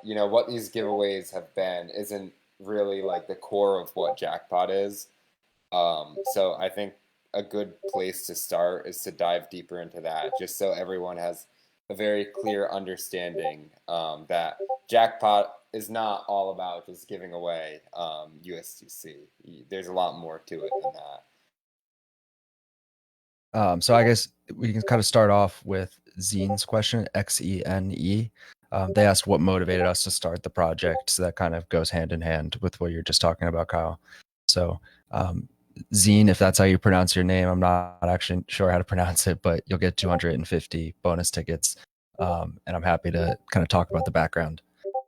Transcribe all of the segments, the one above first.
what these giveaways have been isn't really like the core of what Jackpot is. So I think a good place to start is to dive deeper into that, just so everyone has a very clear understanding that Jackpot is not all about just giving away USDC. There's a lot more to it than that. So I guess we can kind of start off with Zene's question, Xene. They asked what motivated us to start the project. So that kind of goes hand in hand with what you're just talking about, Kyle. So Zine, if that's how you pronounce your name, I'm not actually sure how to pronounce it, but you'll get 250 bonus tickets. And I'm happy to kind of talk about the background.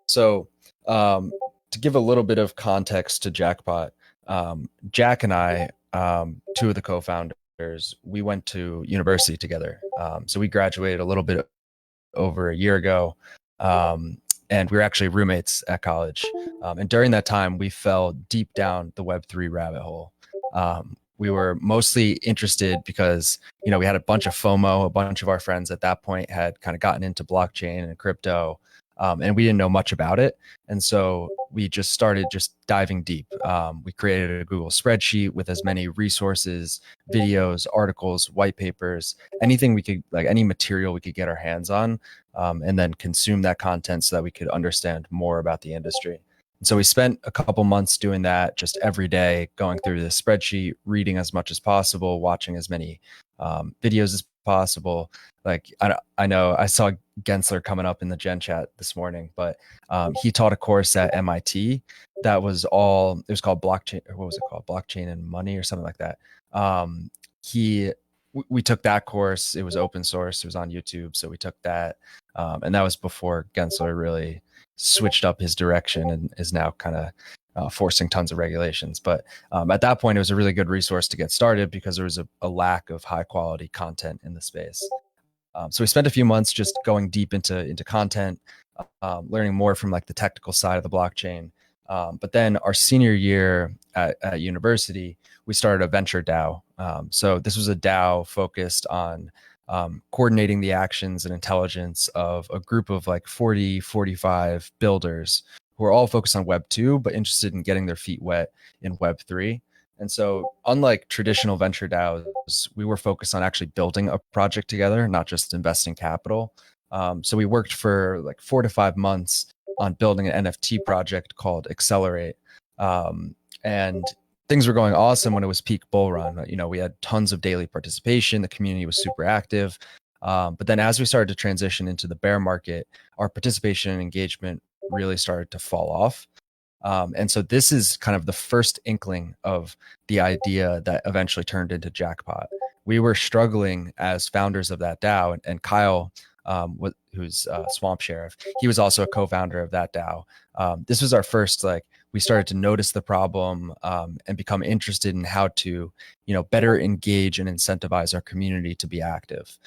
So to give a little bit of context to Jackpot, Jack and I, two of the co-founders, we went to university together. So we graduated a little bit over a year ago. And we were actually roommates at college. And during that time, we fell deep down the Web3 rabbit hole. We were mostly interested because, we had a bunch of FOMO. A bunch of our friends at that point had kind of gotten into blockchain and crypto, and we didn't know much about it. And so we just started just diving deep. We created a Google spreadsheet with as many resources, videos, articles, white papers, anything we could, like any material we could get our hands on, and then consume that content so that we could understand more about the industry. And so we spent a couple months doing that just every day, going through the spreadsheet, reading as much as possible, watching as many videos as possible. Like I know I saw Gensler coming up in the Gen chat this morning, but he taught a course at MIT that was all, it was called blockchain, or what was it called? Blockchain and money or something like that. We took that course. It was open source. It was on YouTube. So we took that. And that was before Gensler really switched up his direction and is now kind of forcing tons of regulations. But at that point, it was a really good resource to get started because there was a lack of high quality content in the space. So we spent a few months just going deep into content, learning more from like the technical side of the blockchain. But then our senior year at university, we started a venture DAO. So this was a DAO focused on coordinating the actions and intelligence of a group of like 40, 45 builders who are all focused on Web 2, but interested in getting their feet wet in Web 3. And so unlike traditional venture DAOs, we were focused on actually building a project together, not just investing capital. So we worked for like 4 to 5 months on building an NFT project called Accelerate. And things were going awesome when it was peak bull run. We had tons of daily participation. The community was super active. But then as we started to transition into the bear market, our participation and engagement really started to fall off. And so this is kind of the first inkling of the idea that eventually turned into Jackpot. We were struggling as founders of that DAO, and Kyle, who's Swamp Sheriff, he was also a co-founder of that DAO. This was our first, we started to notice the problem and become interested in how to, better engage and incentivize our community to be active.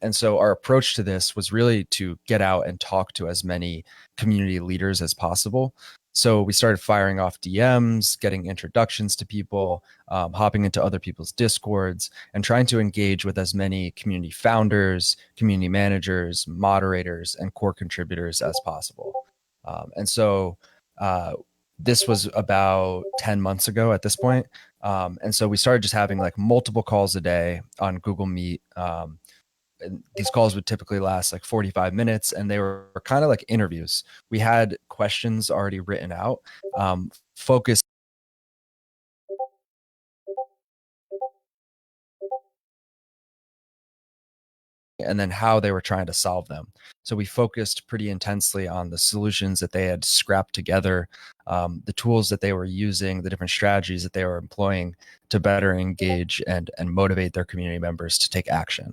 And so our approach to this was really to get out and talk to as many community leaders as possible. So we started firing off DMs, getting introductions to people, hopping into other people's Discords, and trying to engage with as many community founders, community managers, moderators, and core contributors as possible. And so this was about 10 months ago at this point. And so we started just having like multiple calls a day on Google Meet. And these calls would typically last like 45 minutes, and they were kind of like interviews. We had questions already written out, focused and then how they were trying to solve them. So we focused pretty intensely on the solutions that they had scrapped together, the tools that they were using, the different strategies that they were employing to better engage and motivate their community members to take action.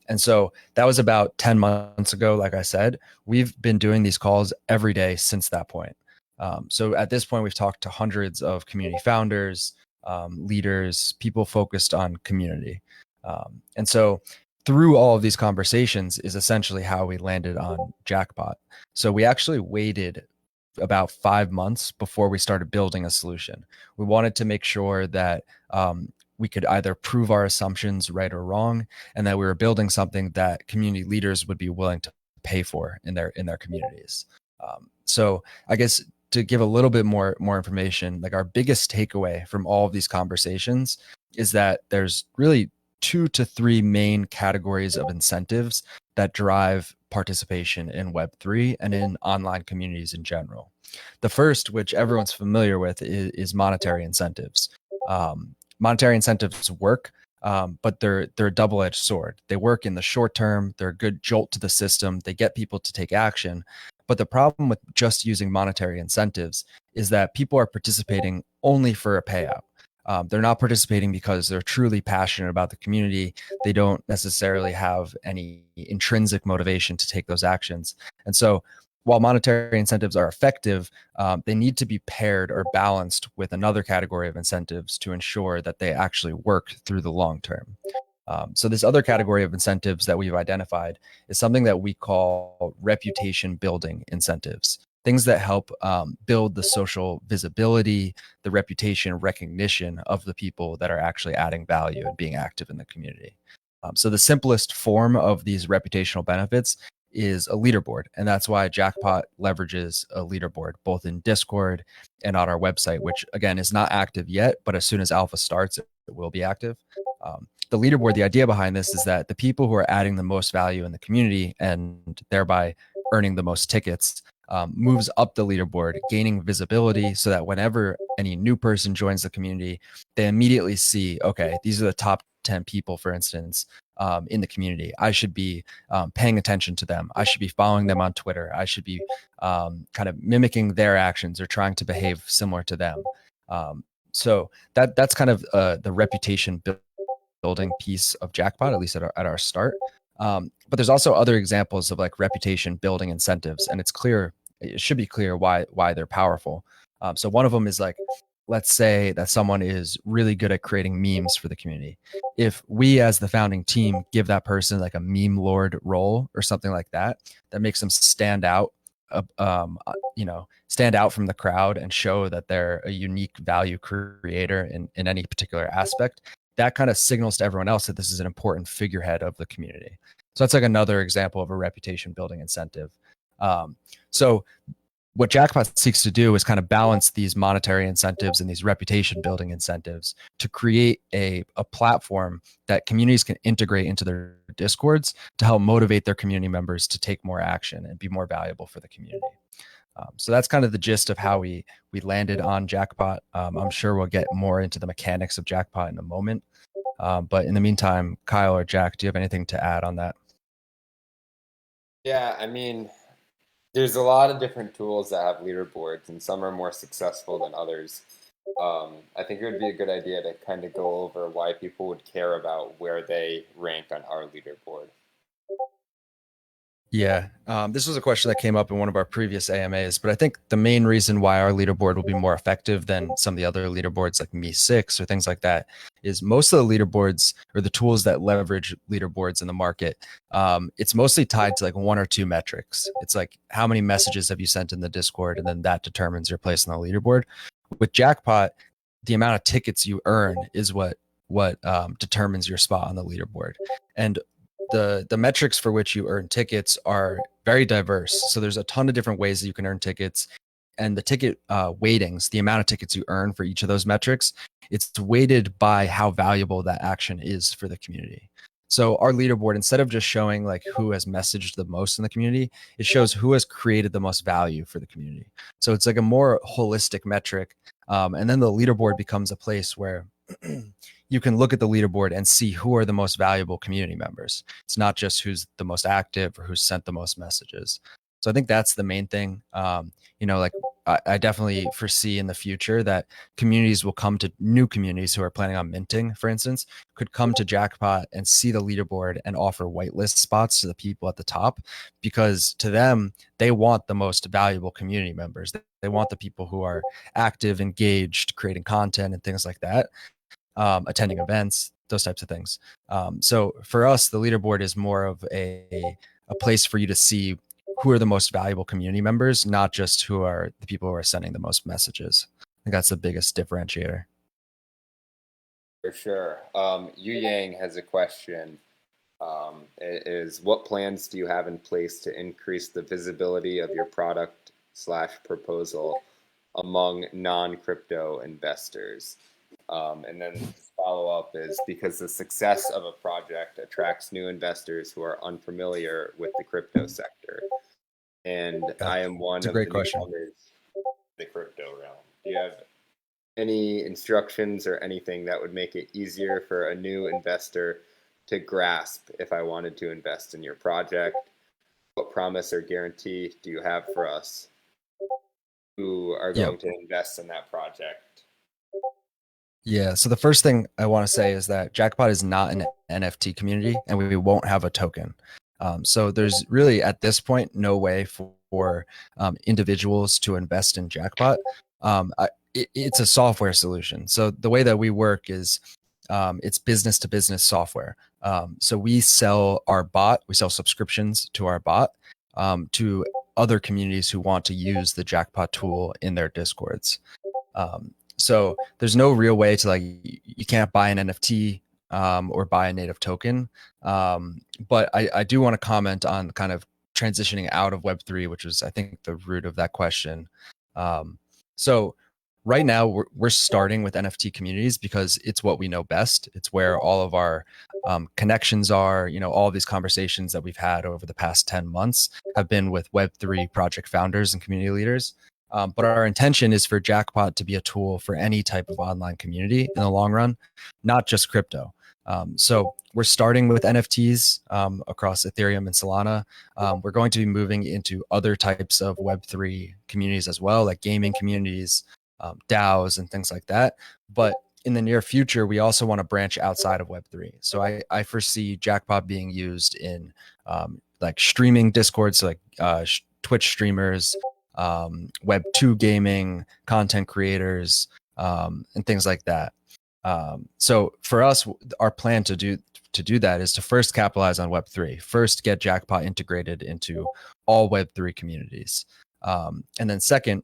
And so that was about 10 months ago. Like I said, we've been doing these calls every day since that point. So at this point, we've talked to hundreds of community founders, leaders, people focused on community. And so through all of these conversations is essentially how we landed on Jackpot. So we actually waited about 5 months before we started building a solution. We wanted to make sure that we could either prove our assumptions right or wrong, and that we were building something that community leaders would be willing to pay for in their communities. So I guess to give a little bit more information, like our biggest takeaway from all of these conversations is that there's really 2 to 3 main categories of incentives that drive participation in Web3 and in online communities in general. The first, which everyone's familiar with, is monetary incentives. Monetary incentives work, but they're a double-edged sword. They work in the short term. They're a good jolt to the system. They get people to take action. But the problem with just using monetary incentives is that people are participating only for a payout. They're not participating because they're truly passionate about the community. They don't necessarily have any intrinsic motivation to take those actions. And so while monetary incentives are effective, they need to be paired or balanced with another category of incentives to ensure that they actually work through the long term. So this other category of incentives that we've identified is something that we call reputation building incentives, things that help build the social visibility, the reputation recognition of the people that are actually adding value and being active in the community. So the simplest form of these reputational benefits is a leaderboard. And that's why Jackpot leverages a leaderboard, both in Discord and on our website, which again is not active yet, but as soon as alpha starts, it will be active. The leaderboard, the idea behind this is that the people who are adding the most value in the community and thereby earning the most tickets moves up the leaderboard, gaining visibility so that whenever any new person joins the community, they immediately see, okay, these are the top 10 people, for instance, in the community. I should be paying attention to them. I should be following them on Twitter. I should be kind of mimicking their actions or trying to behave similar to them. So that's kind of the reputation building piece of Jackpot, at least at our start. But there's also other examples of like reputation building incentives, and it should be clear why they're powerful. So one of them is like, let's say that someone is really good at creating memes for the community. If we as the founding team give that person like a meme lord role or something like that, that makes them stand out, stand out from the crowd and show that they're a unique value creator in any particular aspect, that kind of signals to everyone else that this is an important figurehead of the community. So that's like another example of a reputation building incentive. So what Jackpot seeks to do is kind of balance these monetary incentives and these reputation building incentives to create a platform that communities can integrate into their discords to help motivate their community members to take more action and be more valuable for the community. So that's kind of the gist of how we landed on Jackpot. I'm sure we'll get more into the mechanics of Jackpot in a moment. But in the meantime, Kyle or Jack, do you have anything to add on that? Yeah, I mean, there's a lot of different tools that have leaderboards, and some are more successful than others. I think it would be a good idea to kind of go over why people would care about where they rank on our leaderboard. Yeah, this was a question that came up in one of our previous AMAs, but I think the main reason why our leaderboard will be more effective than some of the other leaderboards like Me6 or things like that is most of the leaderboards or the tools that leverage leaderboards in the market, it's mostly tied to like 1 or 2 metrics. It's like how many messages have you sent in the Discord, and then that determines your place on the leaderboard. With Jackpot, the amount of tickets you earn is what determines your spot on the leaderboard. And the metrics for which you earn tickets are very diverse. So there's a ton of different ways that you can earn tickets, and the ticket weightings, the amount of tickets you earn for each of those metrics, it's weighted by how valuable that action is for the community. So our leaderboard, instead of just showing like who has messaged the most in the community, it shows who has created the most value for the community. So it's like a more holistic metric. And then the leaderboard becomes a place where you can look at the leaderboard and see who are the most valuable community members. It's not just who's the most active or who's sent the most messages. So I think that's the main thing. Like I definitely foresee in the future that communities will come to new communities who are planning on minting, for instance, could come to Jackpot and see the leaderboard and offer whitelist spots to the people at the top, because to them, they want the most valuable community members. They want the people who are active, engaged, creating content and things like that, attending events, those types of things. So for us, the leaderboard is more of a place for you to see who are the most valuable community members, not just who are the people who are sending the most messages. I think that's the biggest differentiator. For sure. Yu Yang has a question. Is what plans do you have in place to increase the visibility of your product slash proposal among non-crypto investors? And then follow up is because the success of a project attracts new investors who are unfamiliar with the crypto sector. And Yeah, I am one it's a of great the question. newcomers in the crypto realm. Do you have any instructions or anything that would make it easier for a new investor to grasp if I wanted to invest in your project? What promise or guarantee do you have for us who are Yep. going to invest in that project? Yeah. So the first thing I want to say is that Jackpot is not an NFT community, and we won't have a token. So there's really at this point no way for individuals to invest in Jackpot. It's a software solution. So the way that we work is it's business to business software. So we sell our bot, we sell subscriptions to our bot to other communities who want to use the Jackpot tool in their Discords. So there's no real way to like you can't buy an NFT or buy a native token. But I do want to comment on kind of transitioning out of Web3, which was I think the root of that question. So right now we're starting with NFT communities because it's what we know best. It's where all of our connections are. You know, all of these conversations that we've had over the past 10 months have been with Web3 project founders and community leaders. But our intention is for Jackpot to be a tool for any type of online community in the long run, not just crypto. So we're starting with NFTs across Ethereum and Solana. We're going to be moving into other types of Web3 communities as well, like gaming communities, DAOs, and things like that. But in the near future, we also want to branch outside of Web3. So I foresee Jackpot being used in like streaming Discord, so like Twitch streamers, Web2 gaming, content creators, and things like that. So for us, our plan to do that is to first capitalize on Web3, first get Jackpot integrated into all Web3 communities, and then second,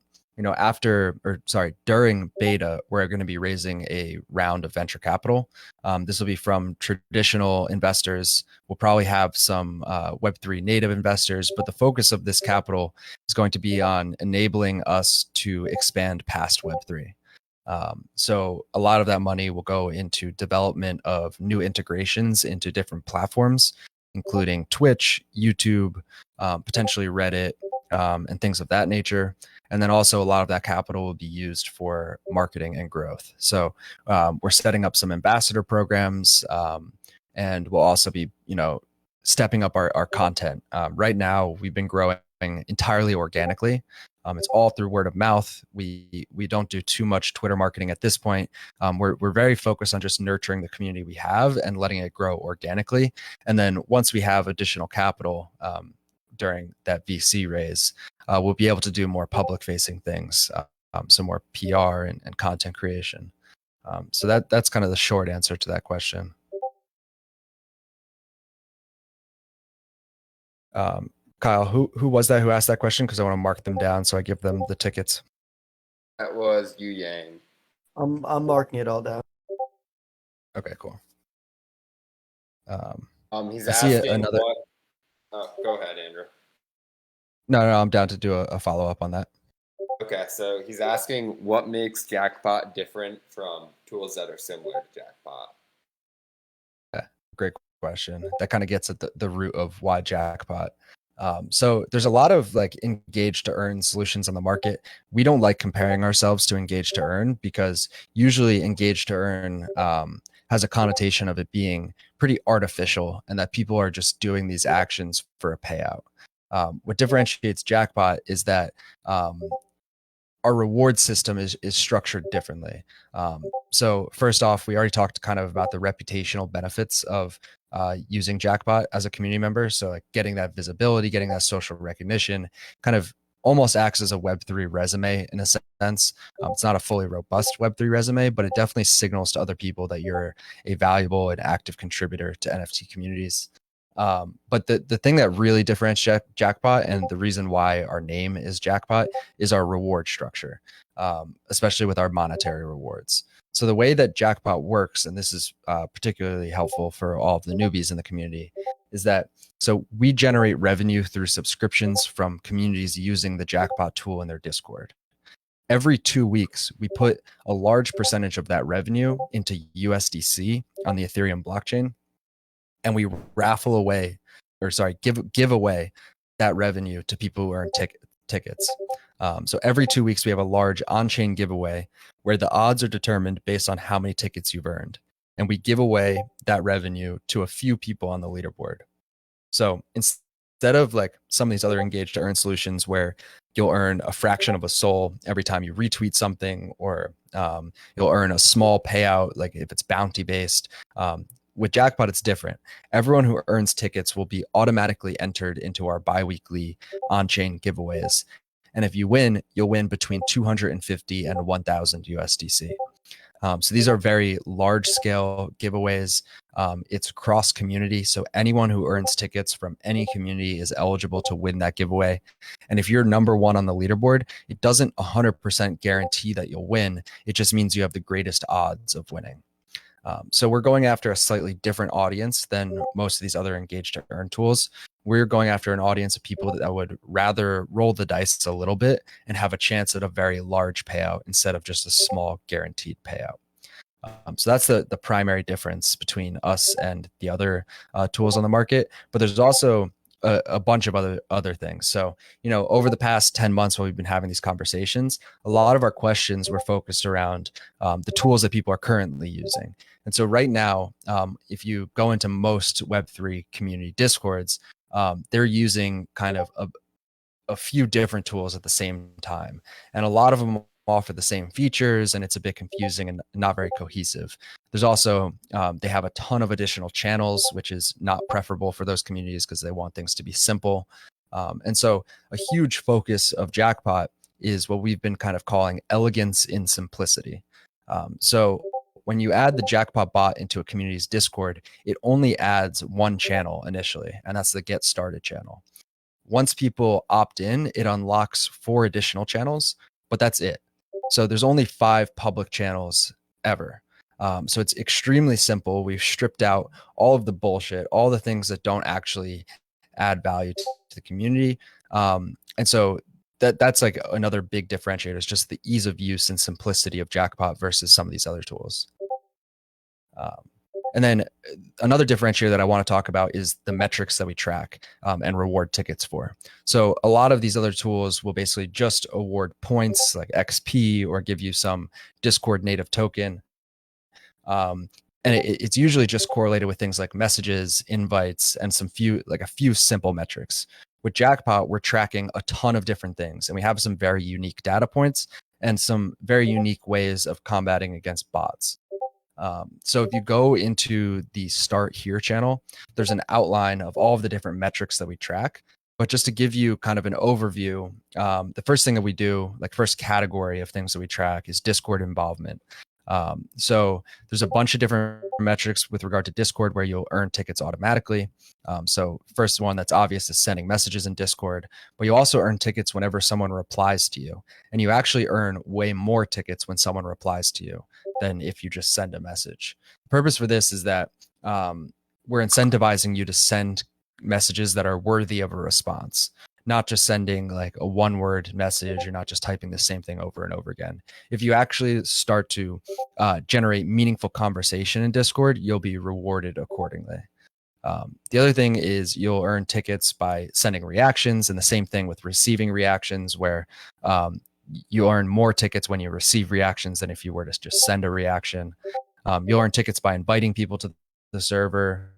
during beta, we're going to be raising a round of venture capital. This will be from traditional investors. We'll probably have some Web3 native investors, but the focus of this capital is going to be on enabling us to expand past Web3. So a lot of that money will go into development of new integrations into different platforms, including Twitch, YouTube, potentially Reddit, and things of that nature. And then also a lot of that capital will be used for marketing and growth. So we're setting up some ambassador programs, and we'll also be, stepping up our content. Right now, we've been growing entirely organically. It's all through word of mouth. We don't do too much Twitter marketing at this point. We're very focused on just nurturing the community we have and letting it grow organically. And then once we have additional capital during that VC raise, we'll be able to do more public facing things, some more PR and content creation. So that's kind of the short answer to that question. Kyle, who was that who asked that question? Because I want to mark them down so I give them the tickets. That was Yu Yang. I'm marking it all down. Okay, cool. He's I see asking another. what. Oh, go ahead, Andrew. No, I'm down to do a follow up on that. Okay, so he's asking what makes Jackpot different from tools that are similar to Jackpot. Yeah, great question. That kind of gets at the root of why Jackpot. So there's a lot of like engage to earn solutions on the market. We don't like comparing ourselves to engage to earn because usually engage to earn has a connotation of it being pretty artificial and that people are just doing these actions for a payout. What differentiates Jackpot is that our reward system is structured differently. So first off, we already talked kind of about the reputational benefits of using Jackpot as a community member. So like getting that visibility, getting that social recognition, kind of almost acts as a Web3 resume in a sense. It's not a fully robust Web3 resume, but it definitely signals to other people that you're a valuable and active contributor to NFT communities. But the thing that really differentiates Jackpot and the reason why our name is Jackpot is our reward structure, especially with our monetary rewards. So the way that Jackpot works, and this is particularly helpful for all of the newbies in the community, is that so we generate revenue through subscriptions from communities using the Jackpot tool in their Discord. Every 2 weeks, we put a large percentage of that revenue into USDC on the Ethereum blockchain, and we raffle away, or sorry, give away that revenue to people who earn tickets. So every 2 weeks, we have a large on-chain giveaway where the odds are determined based on how many tickets you've earned. And we give away that revenue to a few people on the leaderboard. So instead of like some of these other engaged to earn solutions where you'll earn a fraction of a soul every time you retweet something, or you'll earn a small payout, like if it's bounty based, with Jackpot, it's different. Everyone who earns tickets will be automatically entered into our biweekly on-chain giveaways. And if you win, you'll win between 250 and 1,000 USDC. So these are very large scale giveaways. It's cross community. So anyone who earns tickets from any community is eligible to win that giveaway. And if you're number one on the leaderboard, it doesn't 100% guarantee that you'll win. It just means you have the greatest odds of winning. So we're going after a slightly different audience than most of these other engaged to earn tools. We're going after an audience of people that would rather roll the dice a little bit and have a chance at a very large payout instead of just a small guaranteed payout. So that's the primary difference between us and the other tools on the market. But there's also a bunch of other things. So, over the past 10 months while we've been having these conversations, a lot of our questions were focused around the tools that people are currently using. And so right now, if you go into most Web3 community Discords, they're using kind of a few different tools at the same time. And a lot of them offer the same features, and it's a bit confusing and not very cohesive. There's also, they have a ton of additional channels, which is not preferable for those communities because they want things to be simple. And so a huge focus of Jackpot is what we've been kind of calling elegance in simplicity. So when you add the Jackpot bot into a community's Discord, it only adds one channel initially, and that's the Get Started channel. Once people opt in, it unlocks 4 additional channels, but that's it. So there's only 5 public channels ever. So it's extremely simple. We've stripped out all of the bullshit, all the things that don't actually add value to the community. And so that's like another big differentiator, is just the ease of use and simplicity of Jackpot versus some of these other tools. And then another differentiator that I want to talk about is the metrics that we track and reward tickets for. So a lot of these other tools will basically just award points like XP or give you some Discord native token. And it's usually just correlated with things like messages, invites, and a few simple metrics. With Jackpot, we're tracking a ton of different things, and we have some very unique data points and some very unique ways of combating against bots. So if you go into the Start Here channel, there's an outline of all of the different metrics that we track. But just to give you kind of an overview, the first thing that we do, like first category of things that we track, is Discord involvement. So there's a bunch of different metrics with regard to Discord where you'll earn tickets automatically. So first one that's obvious is sending messages in Discord, but you also earn tickets whenever someone replies to you. And you actually earn way more tickets when someone replies to you than if you just send a message. The purpose for this is that we're incentivizing you to send messages that are worthy of a response, not just sending like a one-word message. You're not just typing the same thing over and over again. If you actually start to generate meaningful conversation in Discord, you'll be rewarded accordingly. The other thing is you'll earn tickets by sending reactions, and the same thing with receiving reactions, where you earn more tickets when you receive reactions than if you were to just send a reaction. You'll earn tickets by inviting people to the server.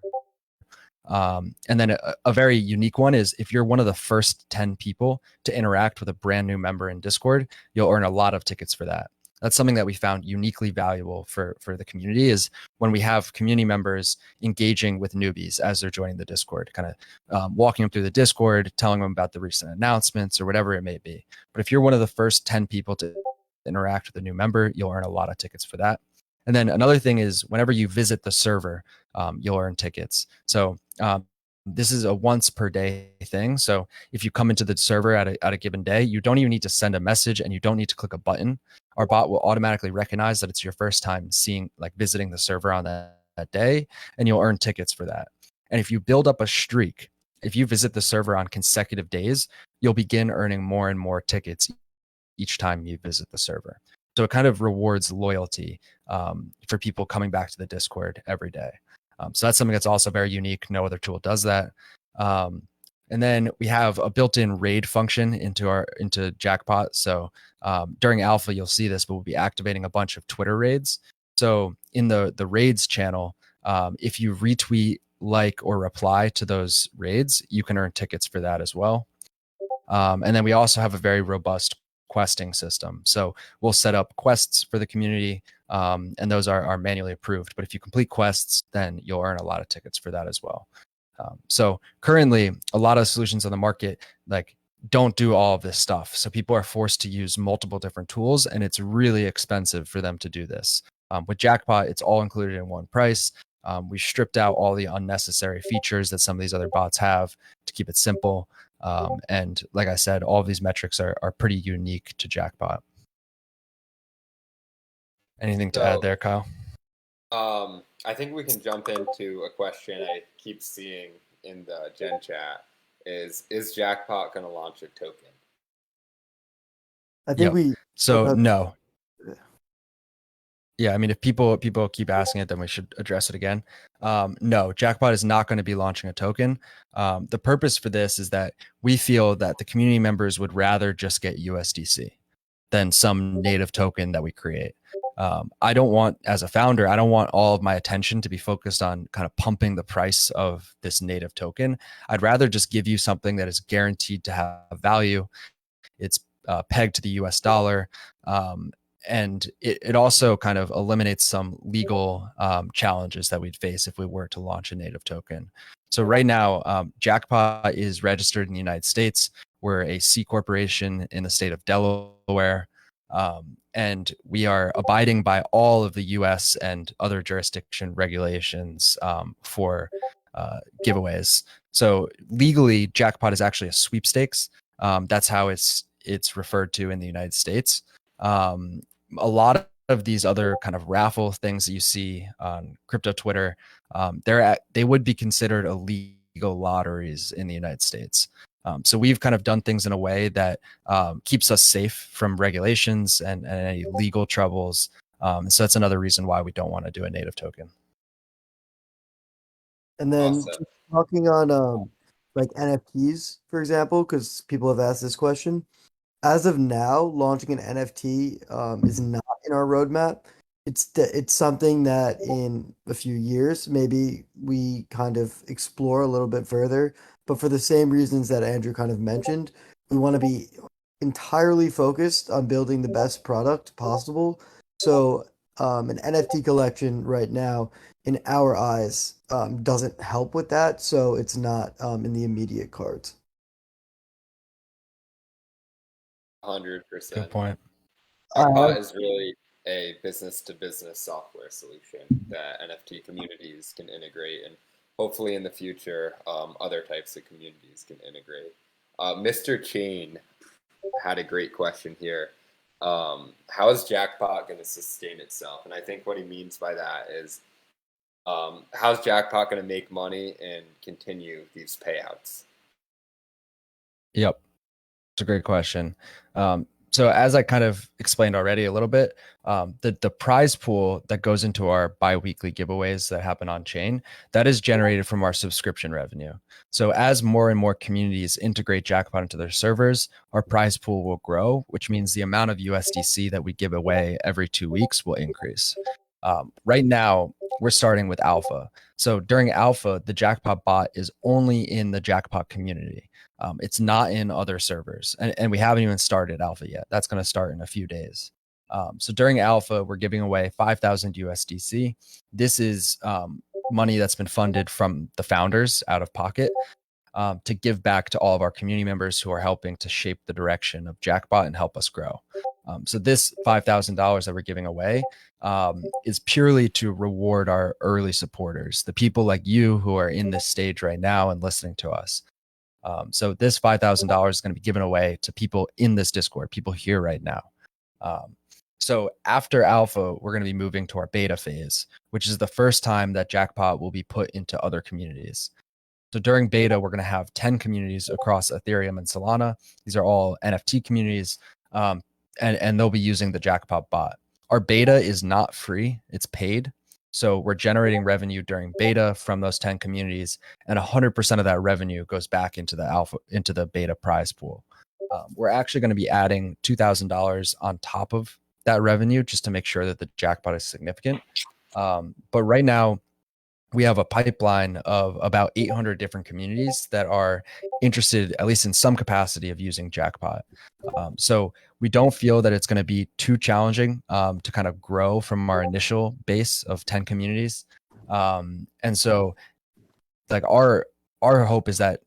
And then a very unique one is if you're one of the first 10 people to interact with a brand new member in Discord, you'll earn a lot of tickets for that. That's something that we found uniquely valuable for the community, is when we have community members engaging with newbies as they're joining the Discord, kind of walking them through the Discord, telling them about the recent announcements or whatever it may be. But if you're one of the first 10 people to interact with a new member, you'll earn a lot of tickets for that. And then another thing is whenever you visit the server, you'll earn tickets. So this is a once per day thing. So if you come into the server at a given day, you don't even need to send a message and you don't need to click a button. Our bot will automatically recognize that it's your first time visiting the server on that day, and you'll earn tickets for that. And if you build up a streak, if you visit the server on consecutive days, you'll begin earning more and more tickets each time you visit the server. So it kind of rewards loyalty for people coming back to the Discord every day. So that's something that's also very unique. No other tool does that. And then we have a built-in raid function into Jackpot. So during alpha, you'll see this, but we'll be activating a bunch of Twitter raids. So in the raids channel, if you retweet, like, or reply to those raids, you can earn tickets for that as well. And then we also have a very robust questing system. So we'll set up quests for the community, and those are manually approved. But if you complete quests, then you'll earn a lot of tickets for that as well. So currently, a lot of solutions on the market don't do all of this stuff. So people are forced to use multiple different tools, and it's really expensive for them to do this. With Jackpot, it's all included in one price. We stripped out all the unnecessary features that some of these other bots have to keep it simple. And like I said, all of these metrics are pretty unique to Jackpot. Anything to add there, Kyle? I think we can jump into a question I keep seeing in the Gen chat is Jackpot going to launch a token? I think no. Yeah, I mean, if people keep asking it, then we should address it again. No, Jackpot is not going to be launching a token. The purpose for this is that we feel that the community members would rather just get USDC than some native token that we create. As a founder, I don't want all of my attention to be focused on kind of pumping the price of this native token. I'd rather just give you something that is guaranteed to have value. It's pegged to the US dollar. And it also kind of eliminates some legal challenges that we'd face if we were to launch a native token. So right now, Jackpot is registered in the United States. We're a C corporation in the state of Delaware. And we are abiding by all of the US and other jurisdiction regulations for giveaways. So legally, Jackpot is actually a sweepstakes. That's how it's referred to in the United States. A lot of these other kind of raffle things that you see on crypto Twitter, they would be considered illegal lotteries in the United States. So we've kind of done things in a way that keeps us safe from regulations and any legal troubles. So that's another reason why we don't want to do a native token. And then talking on like NFTs, for example, because people have asked this question. As of now, launching an NFT is not in our roadmap. It's something that in a few years maybe we kind of explore a little bit further. But for the same reasons that Andrew kind of mentioned, we want to be entirely focused on building the best product possible. So an NFT collection right now, in our eyes, doesn't help with that. So it's not in the immediate cards. 100%. Good point. Jackpot is really a business-to-business software solution that NFT communities can integrate, and hopefully in the future, other types of communities can integrate. Mr. Chain had a great question here. How is Jackpot going to sustain itself? And I think what he means by that is, how's Jackpot going to make money and continue these payouts? Yep. It's a great question. So as I kind of explained already a little bit, the prize pool that goes into our bi-weekly giveaways that happen on chain, that is generated from our subscription revenue. So as more and more communities integrate Jackpot into their servers, our prize pool will grow, which means the amount of USDC that we give away every 2 weeks will increase. Right now, we're starting with alpha. So during alpha, the Jackpot bot is only in the Jackpot community. It's not in other servers, and we haven't even started alpha yet. That's going to start in a few days. So during alpha, we're giving away 5,000 USDC. This is money that's been funded from the founders out of pocket. to give back to all of our community members who are helping to shape the direction of Jackpot and help us grow. So this $5,000 that we're giving away is purely to reward our early supporters, the people like you who are in this stage right now and listening to us. So this $5,000 is going to be given away to people in this Discord, people here right now. So after alpha, we're going to be moving to our beta phase, which is the first time that Jackpot will be put into other communities. So during beta, we're going to have 10 communities across Ethereum and Solana. These are all NFT communities, and they'll be using the Jackpot bot. Our beta is not free, it's paid. So we're generating revenue during beta from those 10 communities, and 100% of that revenue goes back into the beta prize pool. We're actually going to be adding $2,000 on top of that revenue just to make sure that the jackpot is significant. But right now, we have a pipeline of about 800 different communities that are interested, at least in some capacity, of using Jackpot. So we don't feel that it's going to be too challenging to kind of grow from our initial base of 10 communities. And so, like our hope is that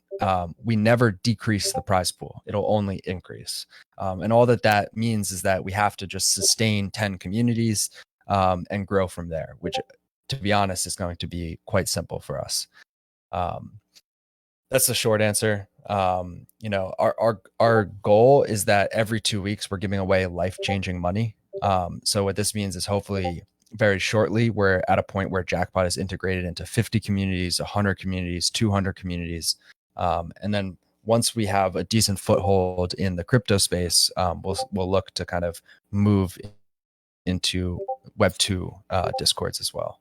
we never decrease the prize pool; it'll only increase. And all that means is that we have to just sustain 10 communities and grow from there, which, to be honest, is going to be quite simple for us. That's the short answer. Our goal is that every 2 weeks we're giving away life-changing money. So what this means is hopefully very shortly we're at a point where Jackpot is integrated into 50 communities, 100 communities, 200 communities, and then once we have a decent foothold in the crypto space, we'll look to kind of move into Web 2 discords as well.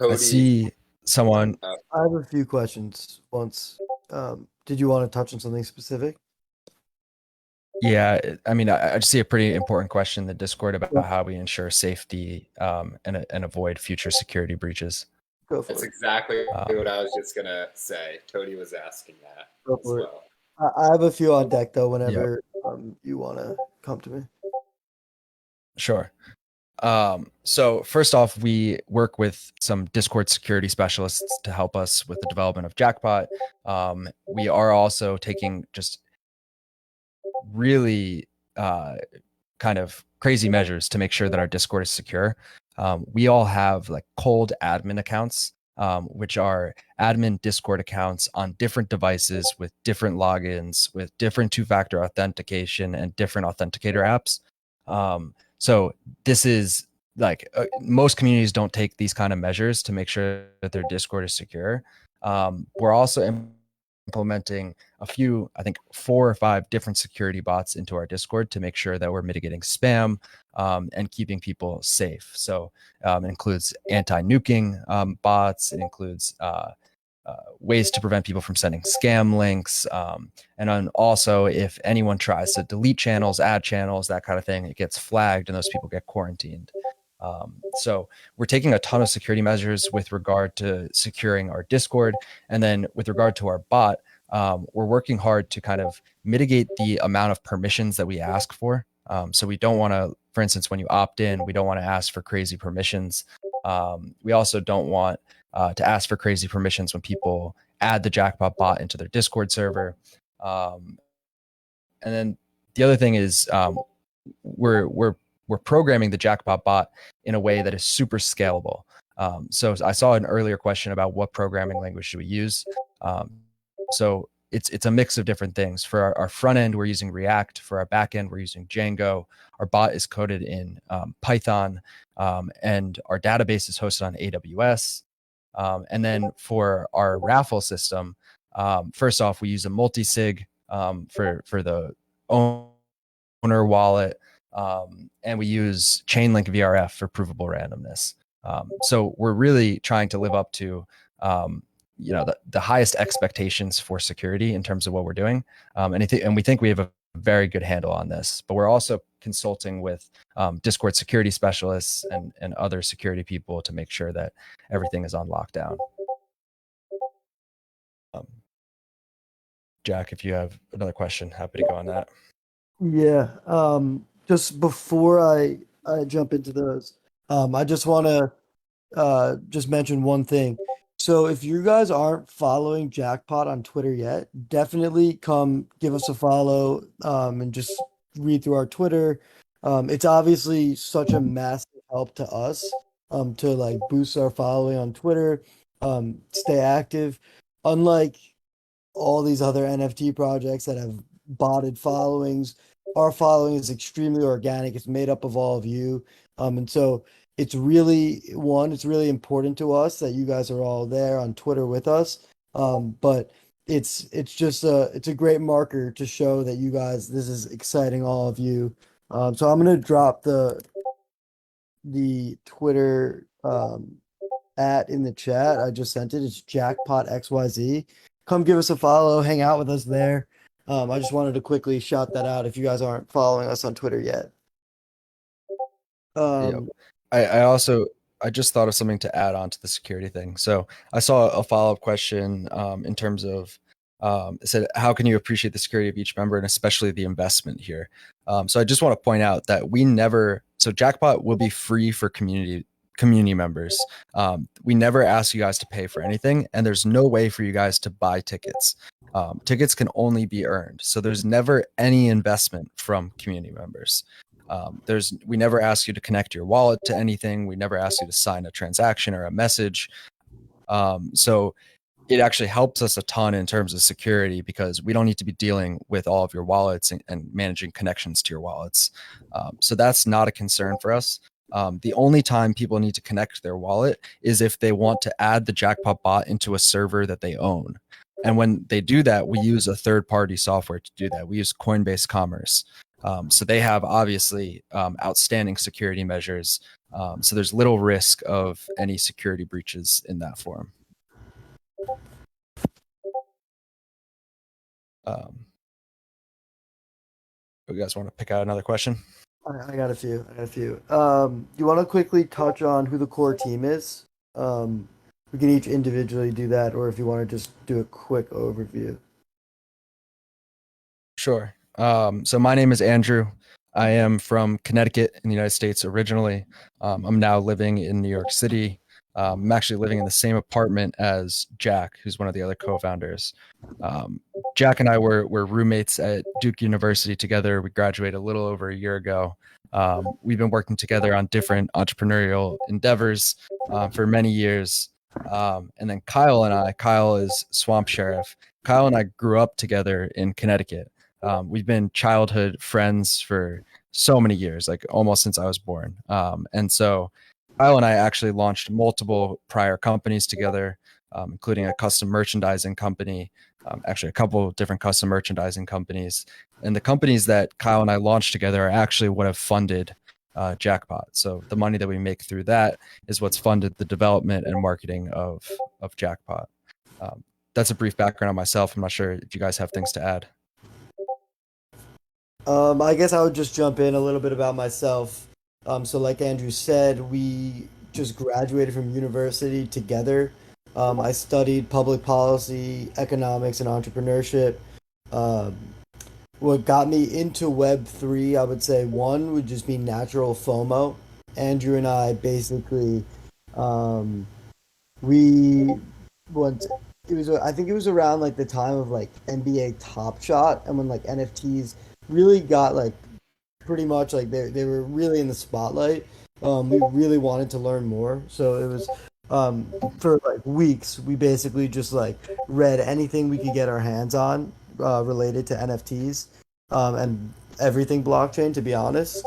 I see someone. I have a few questions. Did you want to touch on something specific? Yeah, I mean, I just see a pretty important question in the Discord about how we ensure safety and avoid future security breaches. Go for That's it. exactly what I was just gonna say. Tony was asking that Go as for it. well. I have a few on deck though. Whenever you want to come to me. Sure. So first off, we work with some Discord security specialists to help us with the development of Jackpot. We are also taking just really kind of crazy measures to make sure that our Discord is secure. We all have like cold admin accounts, which are admin Discord accounts on different devices with different logins, with different two-factor authentication and different authenticator apps. So this is like most communities don't take these kind of measures to make sure that their Discord is secure. We're also implementing a few, I think 4 or 5 different security bots into our Discord to make sure that we're mitigating spam and keeping people safe. So it includes anti-nuking bots. It includes ways to prevent people from sending scam links. And then also, if anyone tries to delete channels, add channels, that kind of thing, it gets flagged and those people get quarantined. So we're taking a ton of security measures with regard to securing our Discord. And then with regard to our bot, we're working hard to kind of mitigate the amount of permissions that we ask for. So we don't want to, for instance, when you opt in, we don't want to ask for crazy permissions. We also don't want to ask for crazy permissions when people add the Jackpot bot into their Discord server. And then the other thing is we're programming the Jackpot bot in a way that is super scalable. So I saw an earlier question about what programming language should we use. So it's a mix of different things. For our front end, we're using React. For our back end, we're using Django. Our bot is coded in Python, and our database is hosted on AWS. And then for our raffle system, first off, we use a multi-sig for the owner wallet, and we use Chainlink VRF for provable randomness. So we're really trying to live up to the highest expectations for security in terms of what we're doing, and we think we have a very good handle on this. But we're also consulting with Discord security specialists and other security people to make sure that everything is on lockdown. Jack, if you have another question, happy to go on that. Yeah. Just before I jump into those, I just want to just mention one thing. So if you guys aren't following Jackpot on Twitter yet, definitely come give us a follow and just read through our Twitter. It's obviously such a massive help to us to like boost our following on Twitter, stay active. Unlike all these other NFT projects that have botted followings. Our following is extremely organic. It's made up of all of you. And so it's really it's really important to us that you guys are all there on Twitter with us. But it's just it's a great marker to show that you guys this is exciting all of you. So I'm gonna drop the Twitter at in the chat. I just sent it. It's Jackpot XYZ. Come give us a follow, hang out with us there. I just wanted to quickly shout that out if you guys aren't following us on Twitter yet. Yep. Um, I also I just thought of something to add on to the security thing. So I saw a follow-up question in terms of it said, how can you appreciate the security of each member and especially the investment here? So I just want to point out that we never so Jackpot will be free for community members. We never ask you guys to pay for anything, and there's no way for you guys to buy tickets. Tickets can only be earned, so there's never any investment from community members. We never ask you to connect your wallet to anything. We never ask you to sign a transaction or a message. So it actually helps us a ton in terms of security because we don't need to be dealing with all of your wallets and managing connections to your wallets. So that's not a concern for us. The only time people need to connect their wallet is if they want to add the Jackpot bot into a server that they own. And when they do that, we use a third-party software to do that. We use Coinbase Commerce. So they have obviously outstanding security measures. So there's little risk of any security breaches in that form. You guys want to pick out another question? I got a few. I got a few. You want to quickly touch on who the core team is? We can each individually do that, or if you want to just do a quick overview. Sure. So my name is Andrew. I am from Connecticut in the United States originally. I'm now living in New York City. I'm actually living in the same apartment as Jack, who's one of the other co-founders. Jack and I were roommates at Duke University together. We graduated a little over a year ago. We've been working together on different entrepreneurial endeavors for many years. And then Kyle is Swamp Sheriff. Kyle and I grew up together in Connecticut. We've been childhood friends for so many years, like almost since I was born. And so Kyle and I actually launched multiple prior companies together, including a custom merchandising company, actually a couple of different custom merchandising companies. And the companies that Kyle and I launched together are actually what have funded Jackpot. So the money that we make through that is what's funded the development and marketing of Jackpot. That's a brief background on myself. I'm not sure if you guys have things to add. I guess I would just jump in a little bit about myself. So like Andrew said, we just graduated from university together. I studied public policy, economics, and entrepreneurship. Um, what got me into Web3, I would say one would just be natural FOMO. Andrew and I basically, um, we once it was I think it was around like the time of like NBA Top Shot and when like NFTs really got like pretty much like they were really in the spotlight. We really wanted to learn more, so it was for like weeks we basically just like read anything we could get our hands on related to NFTs and everything blockchain, to be honest.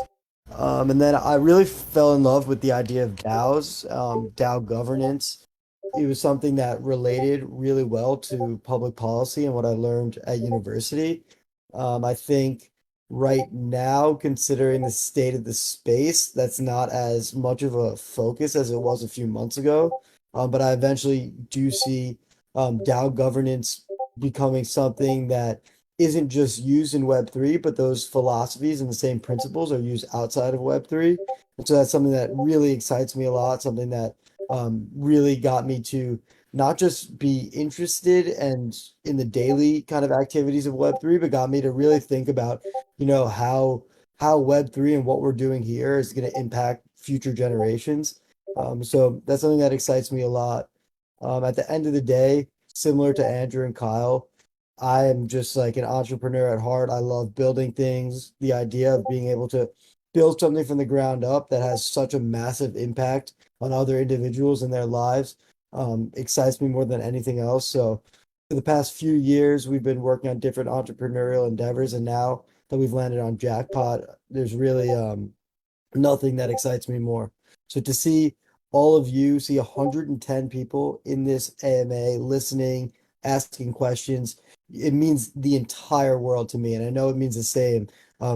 And then I really fell in love with the idea of DAOs, DAO governance. It was something that related really well to public policy and what I learned at university. I think right now, considering the state of the space, that's not as much of a focus as it was a few months ago. But I eventually do see DAO governance becoming something that isn't just used in Web3, but those philosophies and the same principles are used outside of Web3. And so that's something that really excites me a lot, something that really got me to not just be interested and in the daily kind of activities of Web3, but got me to really think about, how Web3 and what we're doing here is going to impact future generations. So that's something that excites me a lot. At the end of the day, similar to Andrew and Kyle, I am just like an entrepreneur at heart. I love building things. The idea of being able to build something from the ground up that has such a massive impact on other individuals in their lives excites me more than anything else. So, for the past few years, we've been working on different entrepreneurial endeavors, and now that we've landed on Jackpot, there's really nothing that excites me more. So to see all of you, see 110 people in this AMA listening, asking questions, it means the entire world to me. And I know it means the same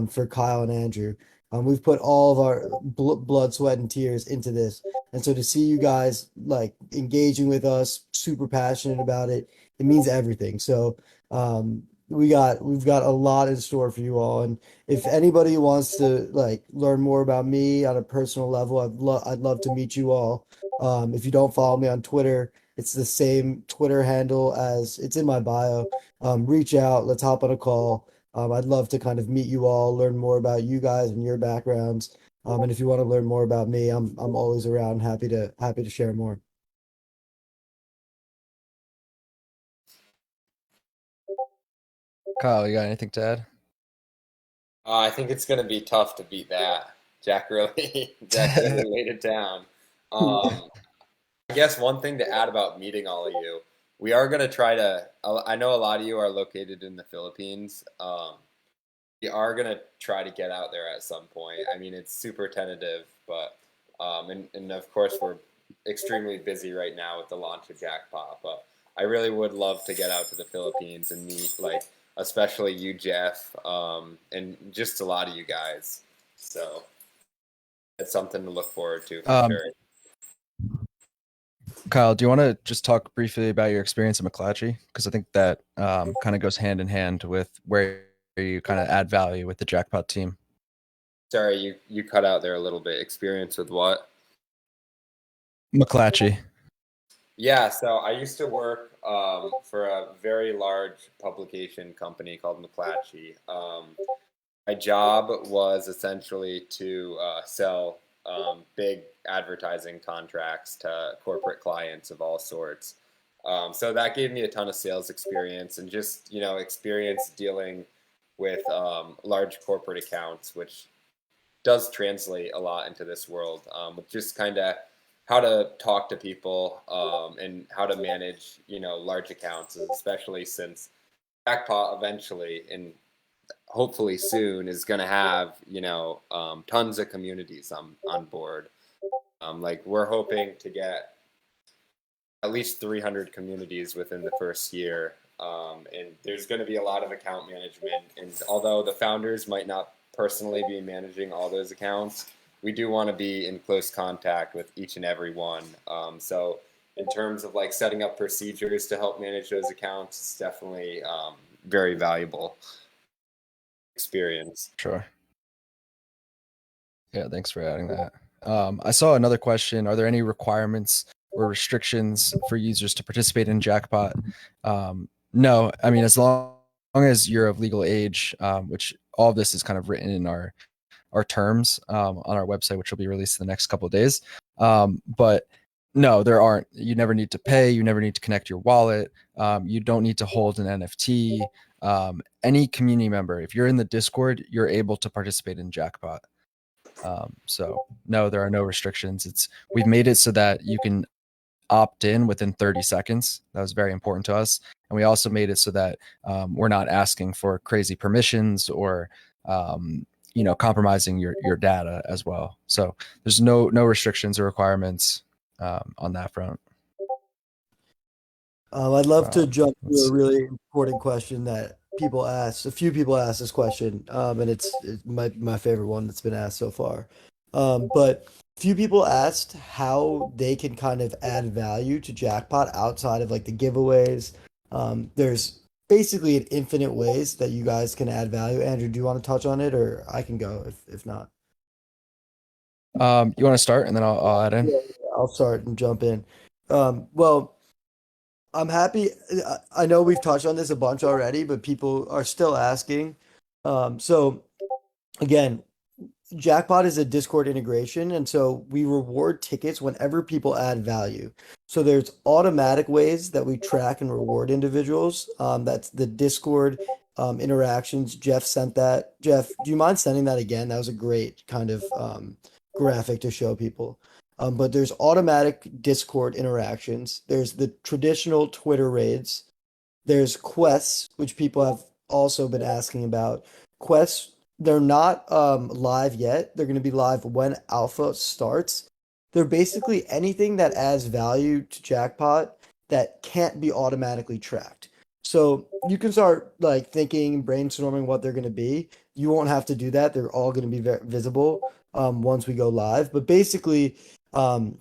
for Kyle and Andrew. We've put all of our blood, sweat, and tears into this. And so to see you guys like engaging with us, super passionate about it, it means everything. So we've got a lot in store for you all. And if anybody wants to like learn more about me on a personal level, I'd love to meet you all. If you don't follow me on Twitter, it's the same Twitter handle as it's in my bio. Reach out, let's hop on a call. I'd love to kind of meet you all, learn more about you guys and your backgrounds. And if you want to learn more about me, I'm always around, happy to share more. Kyle, you got anything to add? I think it's going to be tough to beat that. Jack really laid it down. Um, I guess one thing to add about meeting all of you, we are going to try to. I know a lot of you are located in the Philippines. We are going to try to get out there at some point. I mean, it's super tentative, but and of course we're extremely busy right now with the launch of Jackpot. But I really would love to get out to the Philippines and meet, like, especially you, Jeff, and just a lot of you guys. So it's something to look forward to for Um, sure. Kyle, do you want to just talk briefly about your experience at McClatchy? Because I think that kind of goes hand in hand with where you kind of add value with the Jackpot team. Sorry, you cut out there a little bit. Experience with what? McClatchy. Yeah, so I used to work for a very large publication company called McClatchy. My job was essentially to sell big advertising contracts to corporate clients of all sorts. So that gave me a ton of sales experience and just, experience dealing with large corporate accounts, which does translate a lot into this world. With just kind of how to talk to people and how to manage, large accounts, especially since Jackpot eventually and hopefully soon is going to have, tons of communities on board. Like we're hoping to get at least 300 communities within the first year. And there's going to be a lot of account management. And although the founders might not personally be managing all those accounts, we do want to be in close contact with each and every one. So in terms of like setting up procedures to help manage those accounts, it's definitely very valuable experience. Sure. Yeah, thanks for adding that. I saw another question. Are there any requirements or restrictions for users to participate in Jackpot? No, I mean, as long as you're of legal age, which all of this is kind of written in our terms on our website, which will be released in the next couple of days. But no, there aren't. You never need to pay. You never need to connect your wallet. You don't need to hold an NFT. Any community member, if you're in the Discord, you're able to participate in Jackpot. So no, there are no restrictions. We've made it so that you can opt in within 30 seconds. That was very important to us. And we also made it so that we're not asking for crazy permissions or compromising your data as well. So there's no restrictions or requirements on that front. I'd love to jump to a Let's really important question that people ask. A few people ask this question, and it's my favorite one that's been asked so far. But few people asked how they can kind of add value to Jackpot outside of like the giveaways. There's basically an infinite ways that you guys can add value. Andrew, do you want to touch on it, or I can go if not? you want to start and then I'll add in. Yeah, I'll start and jump in. Well. I'm happy. I know we've touched on this a bunch already, but people are still asking. So again, Jackpot is a Discord integration, and so we reward tickets whenever people add value. So there's automatic ways that we track and reward individuals. That's the Discord interactions. Jeff sent that. Jeff, do you mind sending that again? That was a great kind of graphic to show people. But there's automatic Discord interactions. There's the traditional Twitter raids. There's quests, which people have also been asking about. Quests, they're not live yet. They're going to be live when alpha starts. They're basically anything that adds value to Jackpot that can't be automatically tracked. So you can start like thinking, brainstorming what they're going to be. You won't have to do that. They're all going to be visible once we go live. But basically, um,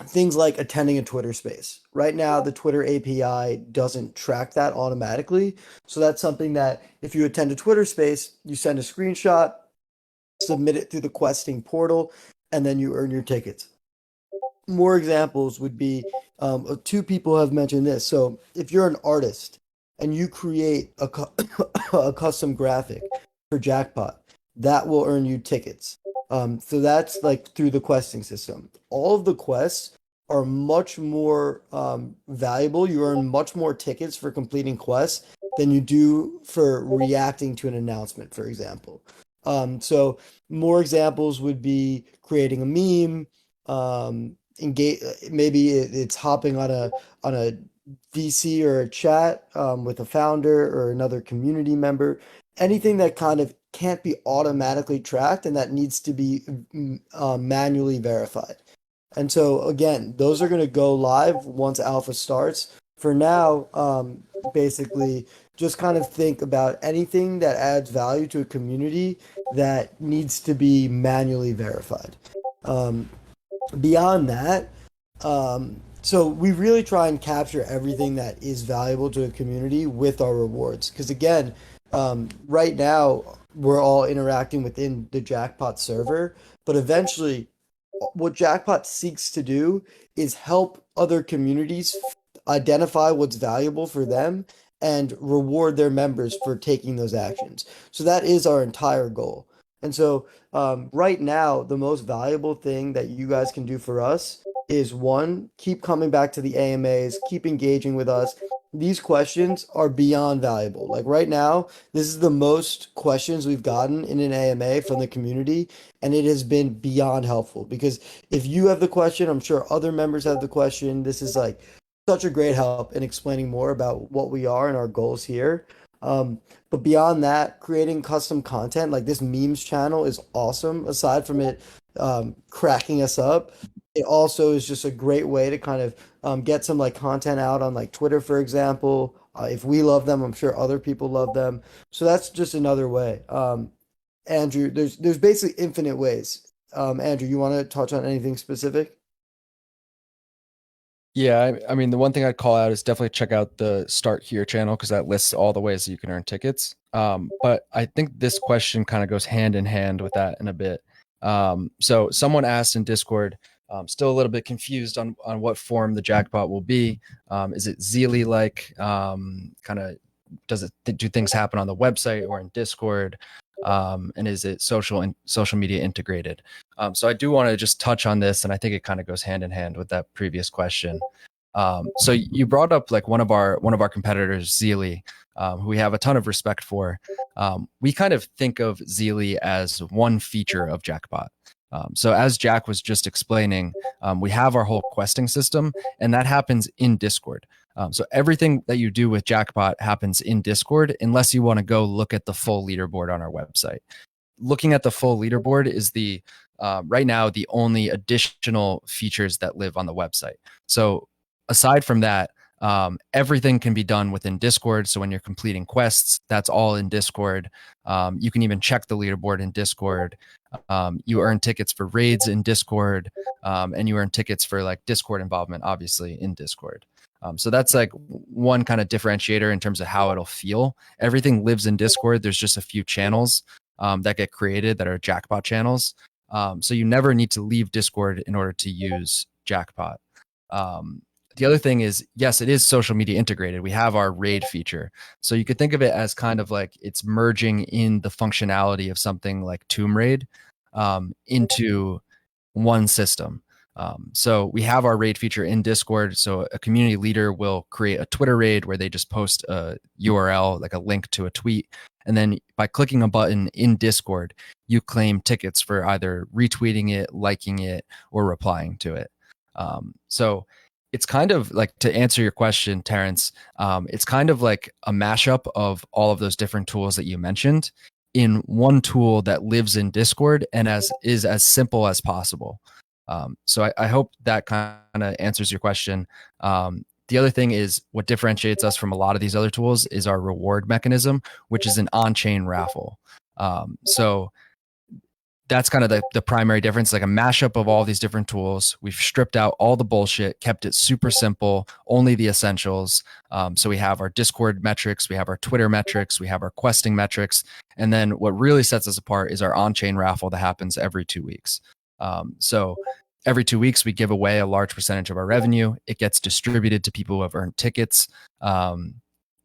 things like attending a Twitter space. Right now, the Twitter API doesn't track that automatically. So that's something that if you attend a Twitter space, you send a screenshot, submit it through the questing portal, and then you earn your tickets. More examples would be two people have mentioned this. So if you're an artist and you create a custom graphic for Jackpot, that will earn you tickets. So that's like through the questing system. All of the quests are much more valuable. You earn much more tickets for completing quests than you do for reacting to an announcement, for example. So more examples would be creating a meme, engage. Maybe it's hopping on a VC or a chat with a founder or another community member. Anything that kind of can't be automatically tracked and that needs to be manually verified. And so again, those are going to go live once alpha starts. For now, basically, just kind of think about anything that adds value to a community that needs to be manually verified. Um, Beyond that, so we really try and capture everything that is valuable to a community with our rewards. Because again, right now we're all interacting within the Jackpot server, but eventually, what Jackpot seeks to do is help other communities identify what's valuable for them and reward their members for taking those actions. So that is our entire goal. And so right now, the most valuable thing that you guys can do for us is one, keep coming back to the AMAs, keep engaging with us. These questions are beyond valuable. Like right now, this is the most questions we've gotten in an AMA from the community, and it has been beyond helpful because if you have the question, I'm sure other members have the question. This is like such a great help in explaining more about what we are and our goals here. But beyond that, creating custom content like this memes channel is awesome. Aside from it cracking us up, it also is just a great way to kind of get some like content out on like Twitter, for example. If we love them, I'm sure other people love them. So that's just another way. Andrew, there's basically infinite ways. Andrew, you want to touch on anything specific? Yeah, I mean, the one thing I'd call out is definitely check out the Start Here channel because that lists all the ways that you can earn tickets. But I think this question kind of goes hand in hand with that in a bit. So someone asked in Discord, still a little bit confused on what form the jackpot will be. Is it Zeely like? Kind of does it do things happen on the website or in Discord? And is it social media integrated? So I do want to just touch on this, and I think it kind of goes hand in hand with that previous question. So you brought up like one of our competitors, Zeely, who we have a ton of respect for. We kind of think of Zeely as one feature of Jackpot. So as Jack was just explaining, we have our whole questing system, and that happens in Discord. So everything that you do with Jackpot happens in Discord, unless you want to go look at the full leaderboard on our website. Looking at the full leaderboard is the right now the only additional features that live on the website. So aside from that, everything can be done within Discord. So when you're completing quests, that's all in Discord. You can even check the leaderboard in Discord. You earn tickets for raids in Discord, and you earn tickets for like Discord involvement, obviously in Discord. So that's like one kind of differentiator in terms of how it'll feel. Everything lives in Discord. There's just a few channels that get created that are Jackpot channels. So you never need to leave Discord in order to use Jackpot. The other thing is, yes, it is social media integrated. We have our raid feature. So you could think of it as kind of like it's merging in the functionality of something like Tomb Raid. into one system. So we have our raid feature in Discord. So a community leader will create a Twitter raid where they just post a URL, like a link to a tweet. And then by clicking a button in Discord, you claim tickets for either retweeting it, liking it, or replying to it. So it's kind of like, to answer your question, Terrence, it's kind of like a mashup of all of those different tools that you mentioned in one tool that lives in Discord and is as simple as possible. So I hope that kind of answers your question. The other thing is, what differentiates us from a lot of these other tools is our reward mechanism, which is an on-chain raffle. So that's kind of the primary difference, like a mashup of all these different tools. We've stripped out all the bullshit, kept it super simple, only the essentials. So we have our Discord metrics, we have our Twitter metrics, we have our questing metrics. And then what really sets us apart is our on-chain raffle that happens every 2 weeks. So every 2 weeks, we give away a large percentage of our revenue. It gets distributed to people who have earned tickets. And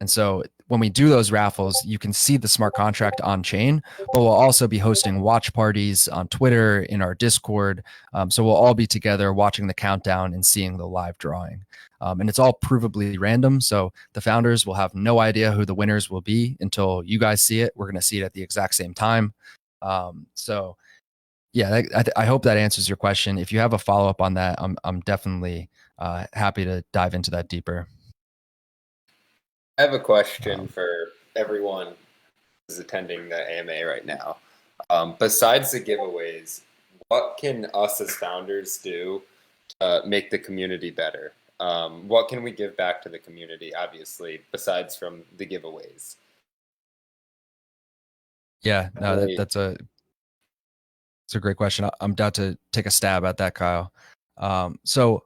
so when we do those raffles, you can see the smart contract on chain, but we'll also be hosting watch parties on Twitter, in our Discord. So we'll all be together watching the countdown and seeing the live drawing. And it's all provably random. So the founders will have no idea who the winners will be until you guys see it. We're going to see it at the exact same time. So yeah, I hope that answers your question. If you have a follow up on that, I'm definitely happy to dive into that deeper. I have a question for everyone who's attending the AMA right now. Besides the giveaways, what can us as founders do to make the community better? What can we give back to the community, obviously, besides from the giveaways? Yeah, no, that's a great question. I'm about to take a stab at that, Kyle. So,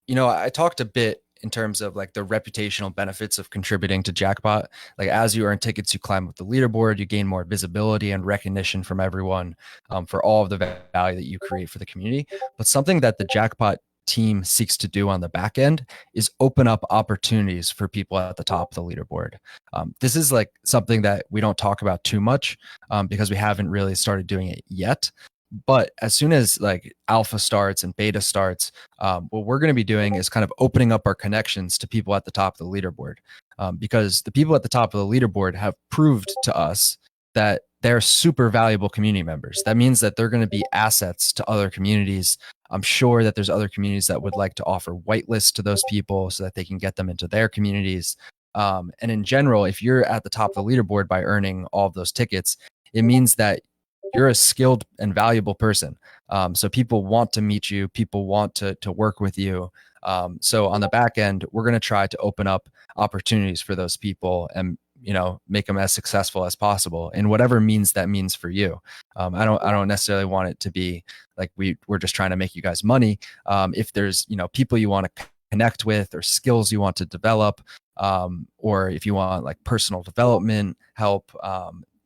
I talked a bit in terms of like the reputational benefits of contributing to Jackpot. Like, as you earn tickets, you climb up the leaderboard, you gain more visibility and recognition from everyone, for all of the value that you create for the community. But something that the Jackpot team seeks to do on the back end is open up opportunities for people at the top of the leaderboard. This is like something that we don't talk about too much, because we haven't really started doing it yet. But as soon as like alpha starts and beta starts, what we're going to be doing is kind of opening up our connections to people at the top of the leaderboard, because the people at the top of the leaderboard have proved to us that they're super valuable community members. That means that they're going to be assets to other communities. I'm sure that there's other communities that would like to offer whitelists to those people so that they can get them into their communities. And in general, if you're at the top of the leaderboard by earning all of those tickets, it means that you're a skilled and valuable person. So people want to meet you. People want to work with you. So on the back end, we're going to try to open up opportunities for those people and make them as successful as possible in whatever means that means for you. I don't necessarily want it to be like we're just trying to make you guys money. If there's people you want to connect with or skills you want to develop, or if you want like personal development help,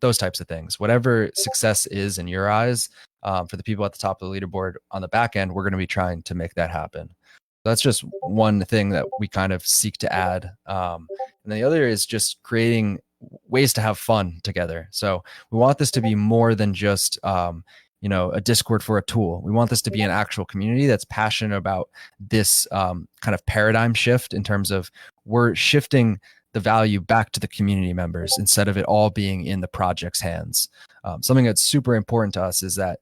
those types of things. Whatever success is in your eyes, for the people at the top of the leaderboard on the back end, we're going to be trying to make that happen. That's just one thing that we kind of seek to add. And the other is just creating ways to have fun together. So we want this to be more than just a Discord for a tool. We want this to be an actual community that's passionate about this kind of paradigm shift in terms of we're shifting the value back to the community members instead of it all being in the project's hands. Something that's super important to us is that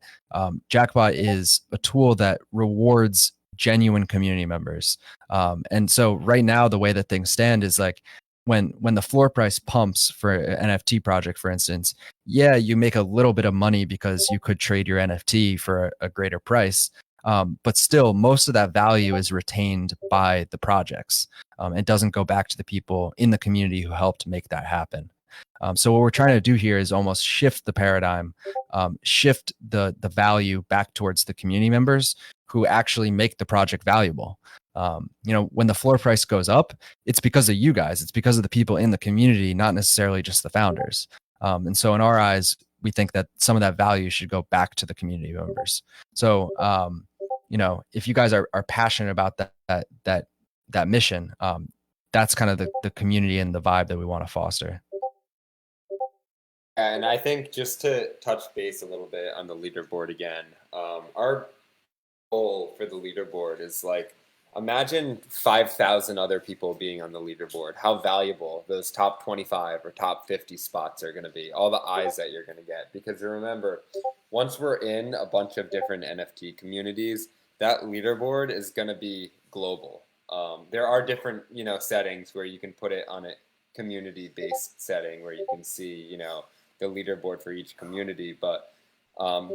Jackpot is a tool that rewards genuine community members. And so right now, the way that things stand is like when the floor price pumps for an NFT project, for instance, yeah, you make a little bit of money because you could trade your NFT for a greater price. But still, most of that value is retained by the projects. It doesn't go back to the people in the community who helped make that happen. So what we're trying to do here is almost shift the paradigm, shift the value back towards the community members who actually make the project valuable. When the floor price goes up, it's because of you guys. It's because of the people in the community, not necessarily just the founders. And so in our eyes, we think that some of that value should go back to the community members. So, if you guys are passionate about that mission, that's kind of the community and the vibe that we want to foster. And I think just to touch base a little bit on the leaderboard again, our goal for the leaderboard is like imagine 5,000 other people being on the leaderboard. How valuable those top 25 or top 50 spots are going to be, all the eyes that you're going to get. Because remember, once we're in a bunch of different NFT communities, that leaderboard is going to be global. There are different, settings where you can put it on a community-based setting where you can see, the leaderboard for each community. But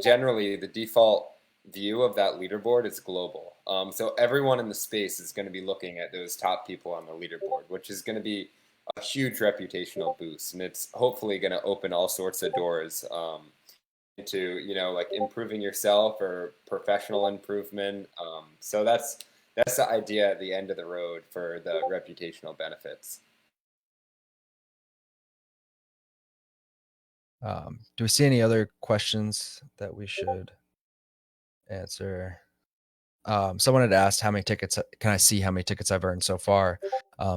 generally, the default view of that leaderboard is global. So everyone in the space is going to be looking at those top people on the leaderboard, which is going to be a huge reputational boost, and it's hopefully going to open all sorts of doors into like improving yourself or professional improvement. So that's the idea at the end of the road for the reputational benefits. Do we see any other questions that we should answer? Someone had asked how many tickets can I see how many tickets I've earned so far.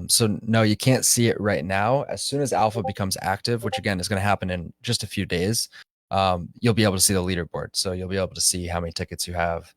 So no, you can't see it right now. As soon as alpha becomes active, which again is going to happen in just a few days, you'll be able to see the leaderboard. So you'll be able to see how many tickets you have.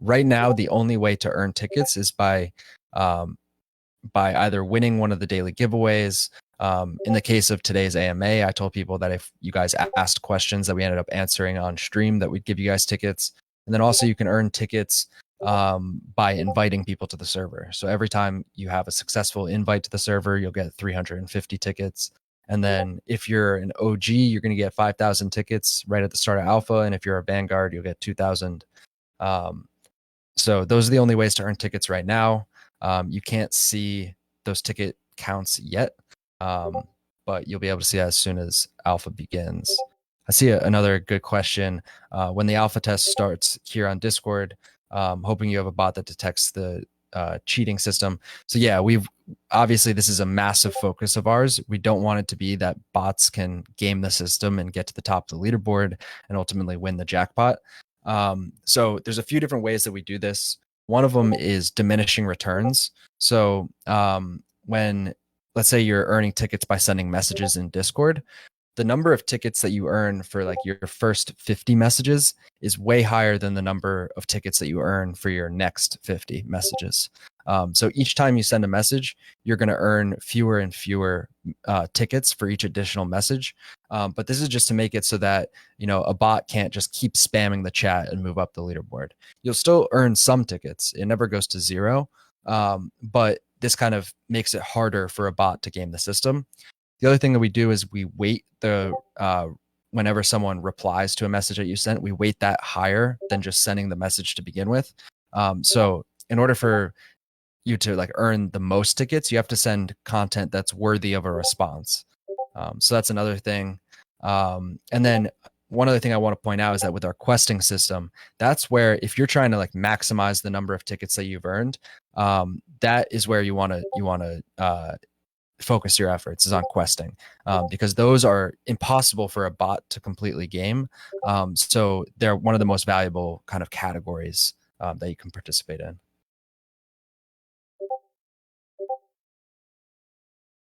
Right now, the only way to earn tickets is by either winning one of the daily giveaways. In the case of today's AMA, I told people that if you guys asked questions that we ended up answering on stream, that we'd give you guys tickets. And then also you can earn tickets by inviting people to the server. So every time you have a successful invite to the server, you'll get 350 tickets. And then if you're an OG, you're going to get 5,000 tickets right at the start of alpha. And if you're a Vanguard, you'll get 2,000. So those are the only ways to earn tickets right now. You can't see those ticket counts yet, but you'll be able to see that as soon as alpha begins. I see another good question. When the alpha test starts here on Discord, hoping you have a bot that detects the cheating system. So yeah, obviously this is a massive focus of ours. We don't want it to be that bots can game the system and get to the top of the leaderboard and ultimately win the jackpot. So there's a few different ways that we do this. One of them is diminishing returns. So when, let's say you're earning tickets by sending messages in Discord, the number of tickets that you earn for like your first 50 messages is way higher than the number of tickets that you earn for your next 50 messages. So each time you send a message, you're going to earn fewer and fewer tickets for each additional message. But this is just to make it so that, a bot can't just keep spamming the chat and move up the leaderboard. You'll still earn some tickets. It never goes to zero. But this kind of makes it harder for a bot to game the system. The other thing that we do is we weight whenever someone replies to a message that you sent, we weight that higher than just sending the message to begin with. So in order for you to like earn the most tickets, you have to send content that's worthy of a response. So that's another thing. And then one other thing I want to point out is that with our questing system, that's where if you're trying to like maximize the number of tickets that you've earned, that is where you want to focus your efforts is on questing, because those are impossible for a bot to completely game. So they're one of the most valuable kind of categories that you can participate in.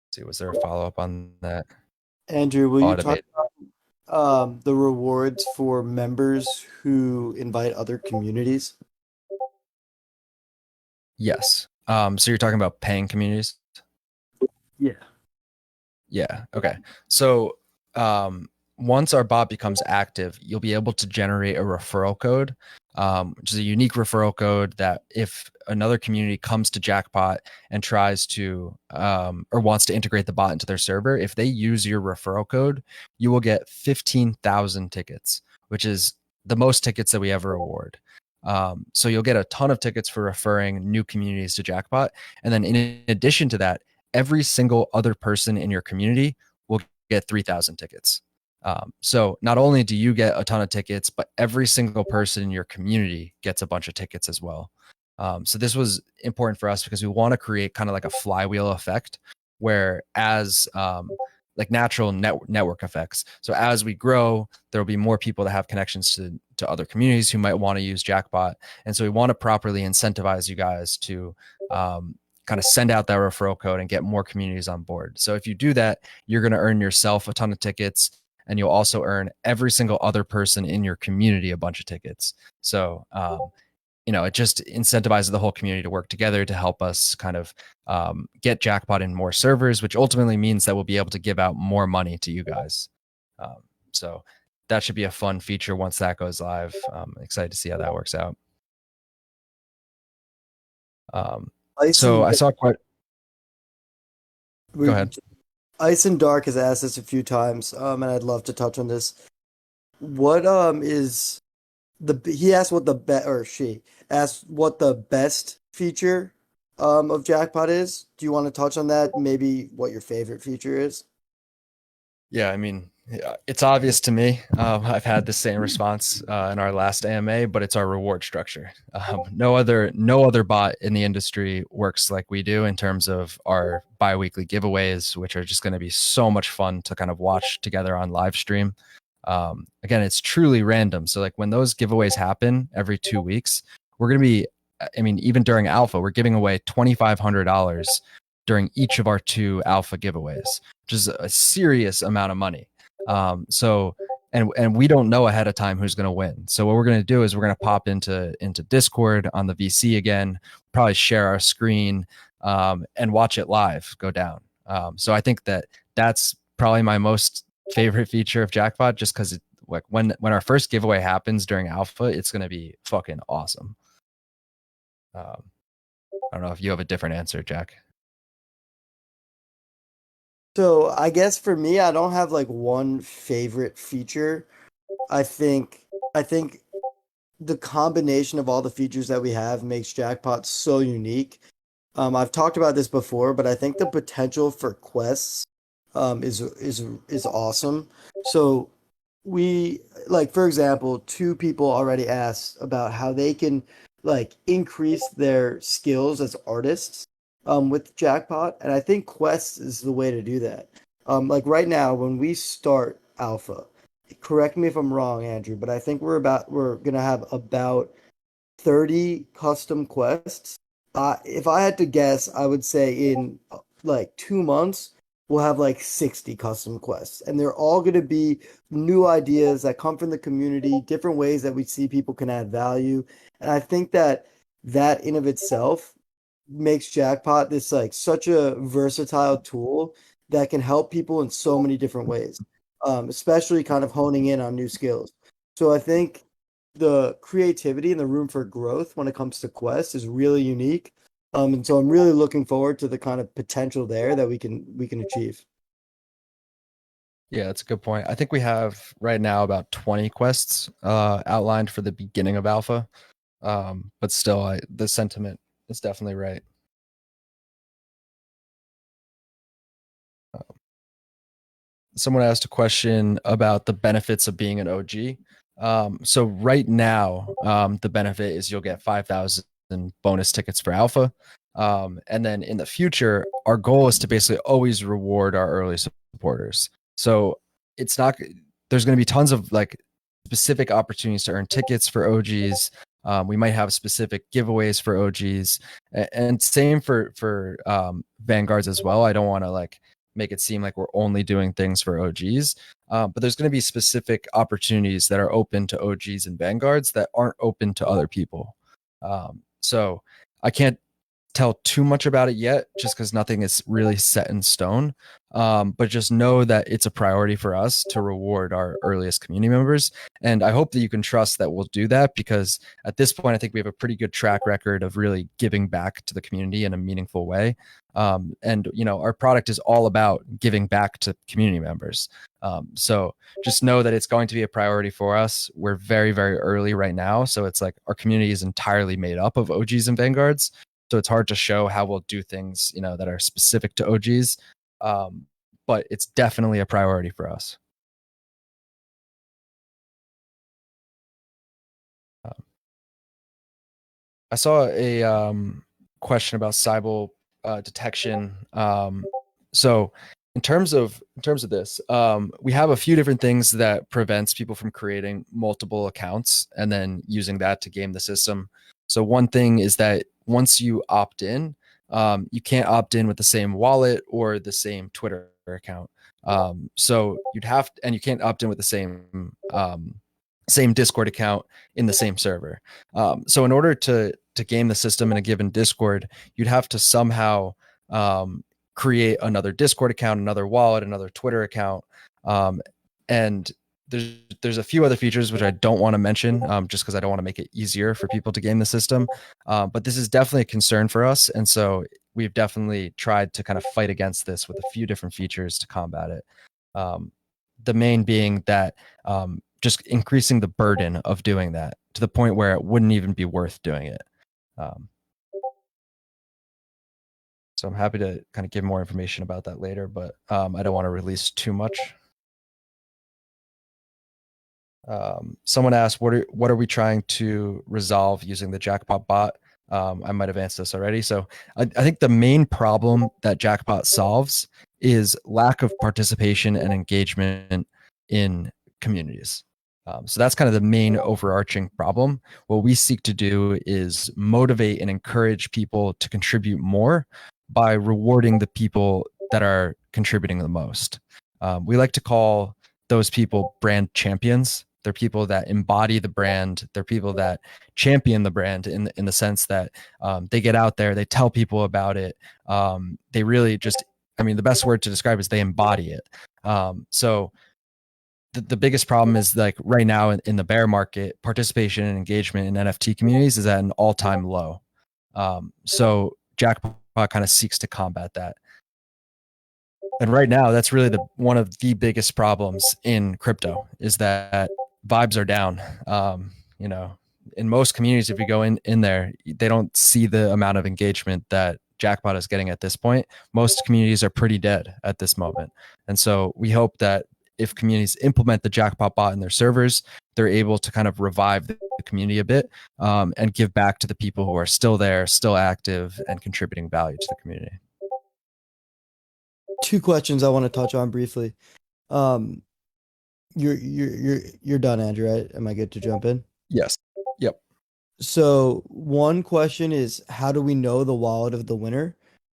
Let's see, was there a follow-up on that? Andrew, will you talk about the rewards for members who invite other communities? Yes. So you're talking about paying communities? Yeah. Yeah. Okay. So once our bot becomes active, you'll be able to generate a referral code, which is a unique referral code that if another community comes to Jackpot and tries to or wants to integrate the bot into their server, if they use your referral code, you will get 15,000 tickets, which is the most tickets that we ever award. So you'll get a ton of tickets for referring new communities to Jackpot. And then in addition to that, every single other person in your community will get 3,000 tickets. So not only do you get a ton of tickets, but every single person in your community gets a bunch of tickets as well. So this was important for us because we want to create kind of like a flywheel effect where as like natural network effects. So as we grow, there will be more people that have connections to other communities who might want to use Jackpot. And so we want to properly incentivize you guys to kind of send out that referral code and get more communities on board. So if you do that, you're going to earn yourself a ton of tickets. and you'll also earn every single other person in your community a bunch of tickets. So it just incentivizes the whole community to work together to help us kind of get Jackpot in more servers, which ultimately means that we'll be able to give out more money to you guys. So that should be a fun feature once that goes live. Excited to see how that works out. So I saw quite. Go ahead. Ice and Dark has asked this a few times, and I'd love to touch on this. What is he asked what the or she asked what the best feature of Jackpot is. Do you want to touch on that? Maybe what your favorite feature is? Yeah, I mean, it's obvious to me. I've had the same response in our last AMA, but it's our reward structure. No other bot in the industry works like we do in terms of our biweekly giveaways, which are just going to be so much fun to kind of watch together on live stream. Again, it's truly random. So like when those giveaways happen every 2 weeks, we're going to be, I mean, even during alpha, we're giving away $2,500 during each of our 2 alpha giveaways, which is a serious amount of money. And we don't know ahead of time who's going to win. So what we're going to do is we're going to pop into Discord on the VC again, probably share our screen, and watch it live go down. So I think that's probably my most favorite feature of Jackpot, just because like when our first giveaway happens during alpha, it's going to be fucking awesome. I don't know if you have a different answer, Jack. So I guess for me, I don't have like one favorite feature. I think the combination of all the features that we have makes Jackpot so unique. I've talked about this before, but I think the potential for quests is awesome. So we like, for example, 2 people already asked about how they can like increase their skills as artists with Jackpot, and I think quests is the way to do that. Like right now when we start alpha, correct me if I'm wrong, Andrew, but I think we're gonna have about 30 custom quests. If I had to guess, I would say in like 2 months, we'll have like 60 custom quests. And they're all going to be new ideas that come from the community, different ways that we see people can add value. And I think that in of itself makes Jackpot this like such a versatile tool that can help people in so many different ways, especially kind of honing in on new skills. So I think the creativity and the room for growth when it comes to quests is really unique. And so I'm really looking forward to the kind of potential there that we can achieve. Yeah, that's a good point. I think we have right now about 20 quests outlined for the beginning of alpha. But still, the sentiment is definitely right. Someone asked a question about the benefits of being an OG. So right now, the benefit is you'll get 5,000 bonus tickets for alpha. And then in the future, our goal is to basically always reward our early supporters. So it's not, there's going to be tons of like specific opportunities to earn tickets for OGs. We might have specific giveaways for OGs, and same for Vanguards as well. I don't want to like make it seem like we're only doing things for OGs, but there's going to be specific opportunities that are open to OGs and Vanguards that aren't open to other people. So I can't tell too much about it yet, just because nothing is really set in stone. But just know that it's a priority for us to reward our earliest community members. And I hope that you can trust that we'll do that, because at this point, I think we have a pretty good track record of really giving back to the community in a meaningful way. And, our product is all about giving back to community members. So just know that it's going to be a priority for us. We're very, very early right now. So it's like our community is entirely made up of OGs and Vanguards. So it's hard to show how we'll do things, that are specific to OGs. But it's definitely a priority for us. I saw a question about Cybele detection. So in terms of this, we have a few different things that prevents people from creating multiple accounts and then using that to game the system. So one thing is that once you opt in, you can't opt in with the same wallet or the same Twitter account. So you'd have to, and you can't opt in with the same Discord account in the same server. So in order to game the system in a given Discord, you'd have to somehow create another Discord account, another wallet, another Twitter account, and there's a few other features which I don't want to mention, just because I don't want to make it easier for people to game the system. But this is definitely a concern for us, and so we've definitely tried to kind of fight against this with a few different features to combat it. The main being that just increasing the burden of doing that to the point where it wouldn't even be worth doing it. So I'm happy to kind of give more information about that later, but I don't want to release too much. Someone asked, what are we trying to resolve using the Jackpot bot? I might have answered this already. So I think the main problem that Jackpot solves is lack of participation and engagement in communities. So that's kind of the main overarching problem. What we seek to do is motivate and encourage people to contribute more by rewarding the people that are contributing the most. We like to call those people brand champions. They're people that embody the brand. They're people that champion the brand in the sense that they get out there, they tell people about it. They really just, I mean, the best word to describe is they embody it. So the biggest problem is like right now in the bear market, participation and engagement in NFT communities is at an all-time low. So Jackpot kind of seeks to combat that. And right now, that's really one of the biggest problems in crypto is that vibes are down. You know, in most communities, if you go in there, they don't see the amount of engagement that Jackpot is getting at this point. Most communities are pretty dead at this moment. And so we hope that if communities implement the Jackpot bot in their servers, they're able to kind of revive the community a bit and give back to the people who are still there, still active, and contributing value to the community. Two questions I want to touch on briefly. You're done, Andrew, right? Am I good to jump in? Yes. Yep. So one question is, how do we know the wallet of the winner?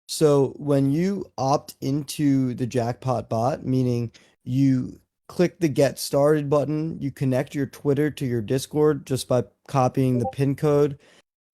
So when you opt into the Jackpot bot, meaning you click the get started button, you connect your Twitter to your Discord just by copying the pin code.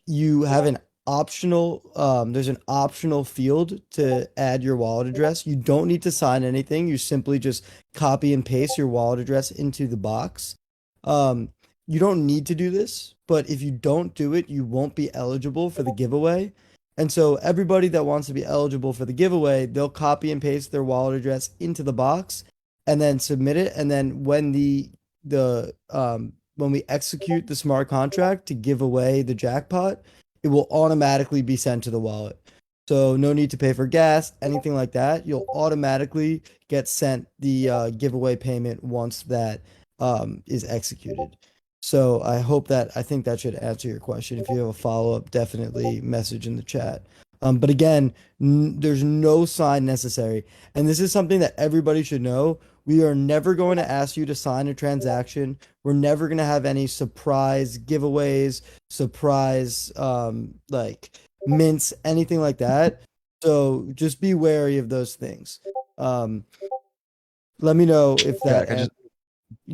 You have an optional there's an optional field to add your wallet address. You don't need to sign anything. You simply just copy and paste your wallet address into the box. You don't need to do this, but if you don't do it, you won't be eligible for the giveaway. And so everybody that wants to be eligible for the giveaway, they'll copy and paste their wallet address into the box and then submit it. And then when when we execute the smart contract to give away the jackpot, it will automatically be sent to the wallet. So no need to pay for gas, anything like that. You'll automatically get sent the giveaway payment once that is executed. So I think that should answer your question. If you have a follow-up, definitely message in the chat. But again, there's no sign necessary. And this is something that everybody should know. We are never going to ask you to sign a transaction. We're never going to have any surprise giveaways, surprise like mints, anything like that. So just be wary of those things. Let me know if that.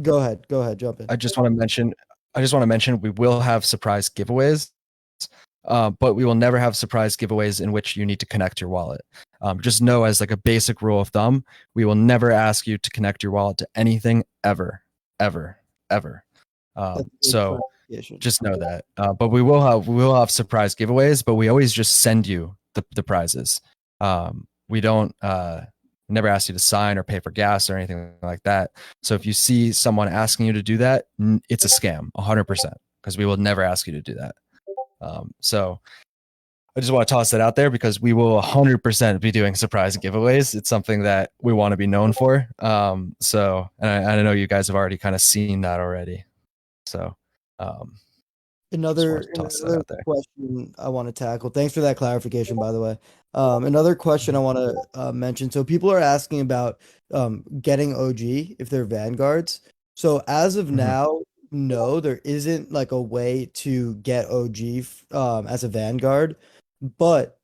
Go ahead, jump in. I just want to mention we will have surprise giveaways, but we will never have surprise giveaways in which you need to connect your wallet. Just know as like a basic rule of thumb, we will never ask you to connect your wallet to anything ever. So just know that. But we will have surprise giveaways, but we always just send you the prizes. We don't never ask you to sign or pay for gas or anything like that. So if you see someone asking you to do that, it's a scam, 100%, because we will never ask you to do that. So I just want to toss that out there because we will 100% be doing surprise giveaways. It's something that we want to be known for. So, and I know you guys have already kind of seen that already. So, another question I want to tackle. Thanks for that clarification, by the way. Another question I want to mention. So people are asking about getting OG if they're Vanguards. So as of now, no, there isn't like a way to get OG as a Vanguard, but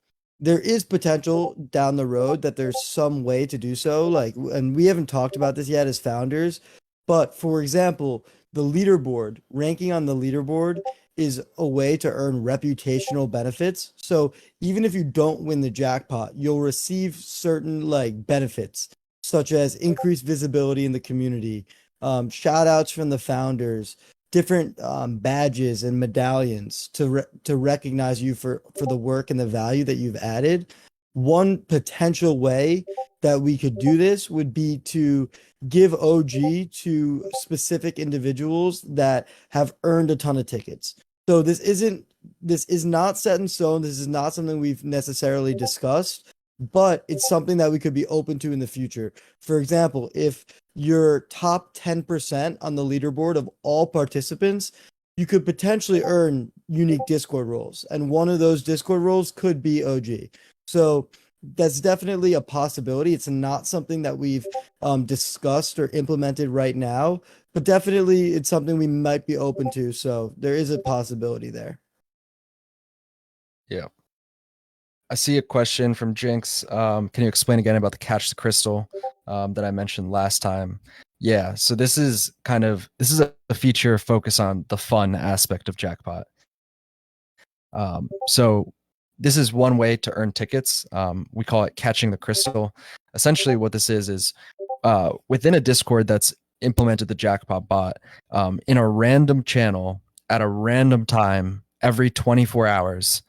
there is potential down the road that there's some way to do so. Like, and we haven't talked about this yet as founders, but for example, the leaderboard, ranking on the leaderboard is a way to earn reputational benefits. So even if you don't win the jackpot, you'll receive certain like benefits, such as increased visibility in the community, shout outs from the founders, different badges and medallions to recognize you for the work and the value that you've added. One potential way that we could do this would be to give OG to specific individuals that have earned a ton of tickets. So this is not set in stone. This is not something we've necessarily discussed, but it's something that we could be open to in the future. For example, if you're top 10% on the leaderboard of all participants, you could potentially earn unique Discord roles. And one of those Discord roles could be OG. So that's definitely a possibility. It's not something that we've discussed or implemented right now, but definitely it's something we might be open to. So there is a possibility there. Yeah. I see a question from Jinx. Can you explain again about the Catch the Crystal that I mentioned last time? Yeah, so this is a feature focus on the fun aspect of Jackpot. So this is one way to earn tickets. We call it Catching the Crystal. Essentially, what this is within a Discord that's implemented the Jackpot bot, in a random channel at a random time every 24 hours,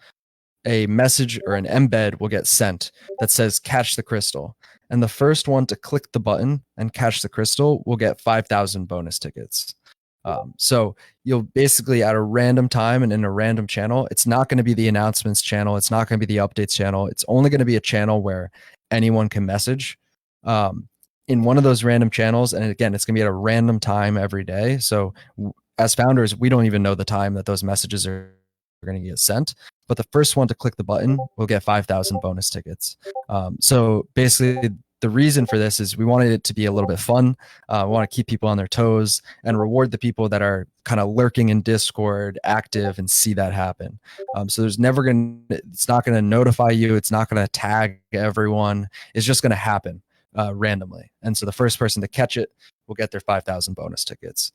a message or an embed will get sent that says catch the crystal. And the first one to click the button and catch the crystal will get 5,000 bonus tickets. So you'll basically at a random time and in a random channel, it's not going to be the announcements channel. It's not going to be the updates channel. It's only going to be a channel where anyone can message in one of those random channels. And again, it's going to be at a random time every day. So as founders, we don't even know the time that those messages are going to get sent. But the first one to click the button will get 5,000 bonus tickets. So basically, the reason for this is we wanted it to be a little bit fun. We want to keep people on their toes and reward the people that are kind of lurking in Discord, active, and see that happen. So it's not going to notify you. It's not going to tag everyone. It's just going to happen randomly. And so the first person to catch it will get their 5,000 bonus tickets.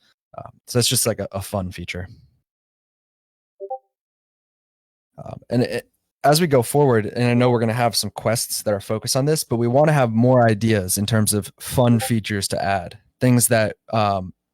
So it's just like a fun feature. As we go forward, and I know we're going to have some quests that are focused on this, but we want to have more ideas in terms of fun features to add. Things that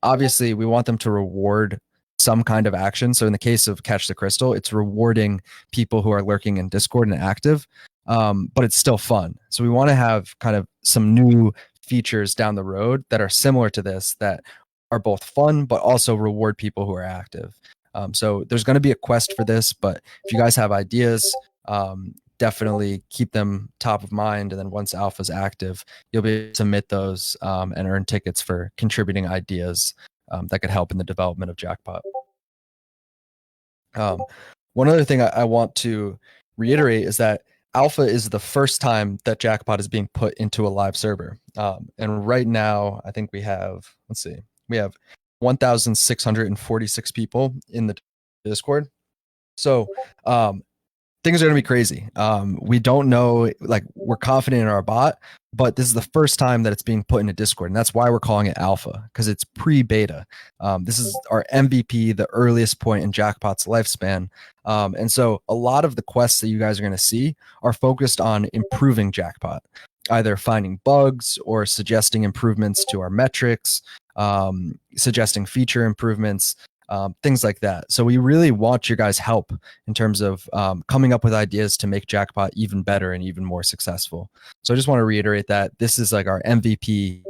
obviously we want them to reward some kind of action. So in the case of Catch the Crystal, it's rewarding people who are lurking in Discord and active, but it's still fun. So we want to have kind of some new features down the road that are similar to this, that are both fun, but also reward people who are active. So there's going to be a quest for this, but if you guys have ideas, definitely keep them top of mind. And then once alpha's active, you'll be able to submit those and earn tickets for contributing ideas that could help in the development of Jackpot. One other thing I want to reiterate is that alpha is the first time that Jackpot is being put into a live server. And right now, I think we have 1,646 people in the Discord. So things are going to be crazy. We don't know, like, we're confident in our bot, but this is the first time that it's being put into Discord. And that's why we're calling it alpha, because it's pre-beta. This is our MVP, the earliest point in Jackpot's lifespan. And so a lot of the quests that you guys are going to see are focused on improving Jackpot, either finding bugs or suggesting improvements to our metrics, suggesting feature improvements, things like that. So we really want your guys' help in terms of coming up with ideas to make Jackpot even better and even more successful. So I just want to reiterate that this is like our MVP.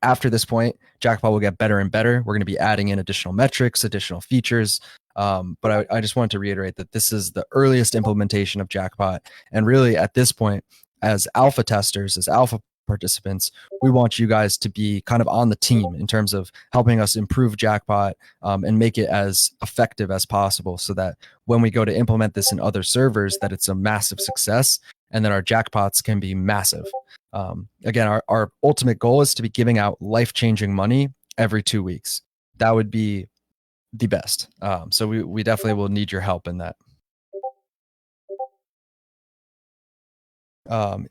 After this point, Jackpot will get better and better. We're going to be adding in additional metrics, additional features. But I just wanted to reiterate that this is the earliest implementation of Jackpot. And really at this point, as alpha testers, as alpha participants, we want you guys to be kind of on the team in terms of helping us improve Jackpot and make it as effective as possible, so that when we go to implement this in other servers, that it's a massive success and that our jackpots can be massive. Again, our ultimate goal is to be giving out life-changing money every 2 weeks. That would be the best. So we definitely will need your help in that.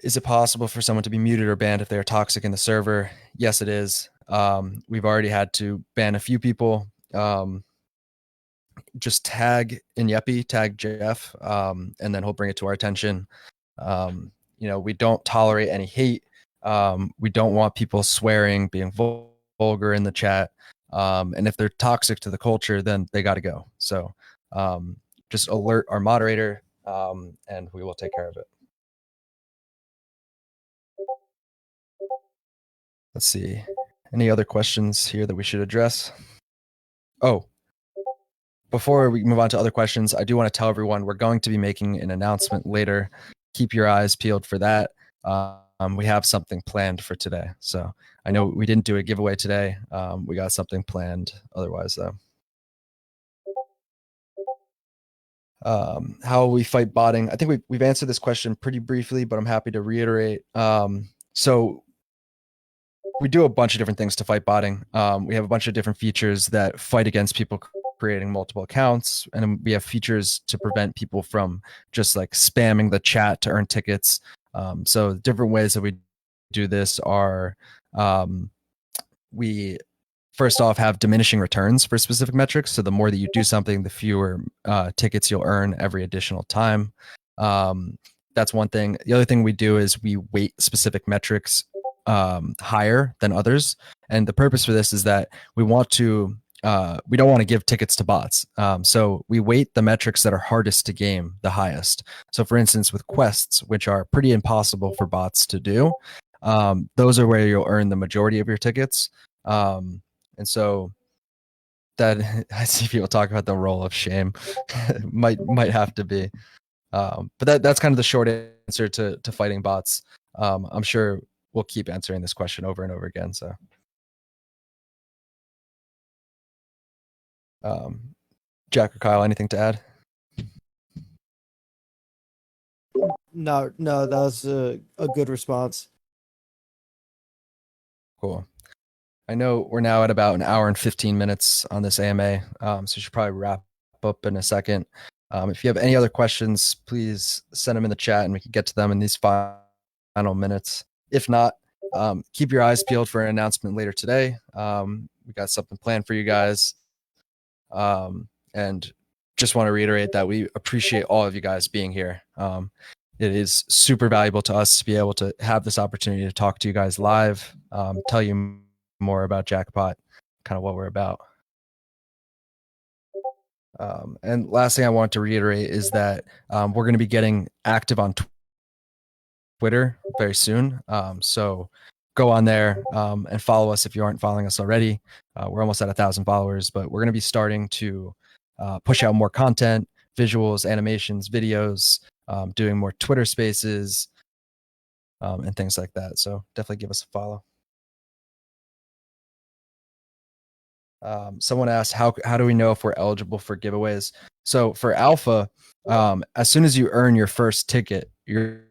Is it possible for someone to be muted or banned if they are toxic in the server? Yes, it is. We've already had to ban a few people. Just tag Inyepi, tag Jeff, and then he'll bring it to our attention. We don't tolerate any hate. We don't want people swearing, being vulgar in the chat. And if they're toxic to the culture, then they got to go. So just alert our moderator, and we will take care of it. Let's see. Any other questions here that we should address? Oh, before we move on to other questions, I do want to tell everyone we're going to be making an announcement later. Keep your eyes peeled for that. We have something planned for today. So I know we didn't do a giveaway today. We got something planned otherwise, though. How will we fight botting? I think we've answered this question pretty briefly, but I'm happy to reiterate. So we do a bunch of different things to fight botting. We have a bunch of different features that fight against people creating multiple accounts, and we have features to prevent people from just like spamming the chat to earn tickets. So different ways that we do this are we first off have diminishing returns for specific metrics. So the more that you do something, the fewer tickets you'll earn every additional time. That's one thing. The other thing we do is we weight specific metrics higher than others. And the purpose for this is that we don't want to give tickets to bots. So we weight the metrics that are hardest to game the highest. So for instance, with quests, which are pretty impossible for bots to do, those are where you'll earn the majority of your tickets. And so that I see people talk about the role of shame. might have to be. But that's kind of the short answer to fighting bots. I'm sure we'll keep answering this question over and over again. So, Jack or Kyle, anything to add? No, that was a good response. Cool. I know we're now at about an hour and 15 minutes on this AMA, so we should probably wrap up in a second. If you have any other questions, please send them in the chat and we can get to them in these final minutes. If not, keep your eyes peeled for an announcement later today. We got something planned for you guys. And just want to reiterate that we appreciate all of you guys being here. It is super valuable to us to be able to have this opportunity to talk to you guys live, tell you more about Jackpot, kind of what we're about. And last thing I want to reiterate is that we're going to be getting active on Twitter very soon. So go on there and follow us if you aren't following us already. We're almost at 1,000 followers, but we're going to be starting to push out more content, visuals, animations, videos, doing more Twitter spaces, and things like that. So definitely give us a follow. Someone asked, how do we know if we're eligible for giveaways? So for Alpha, as soon as you earn your first ticket, you're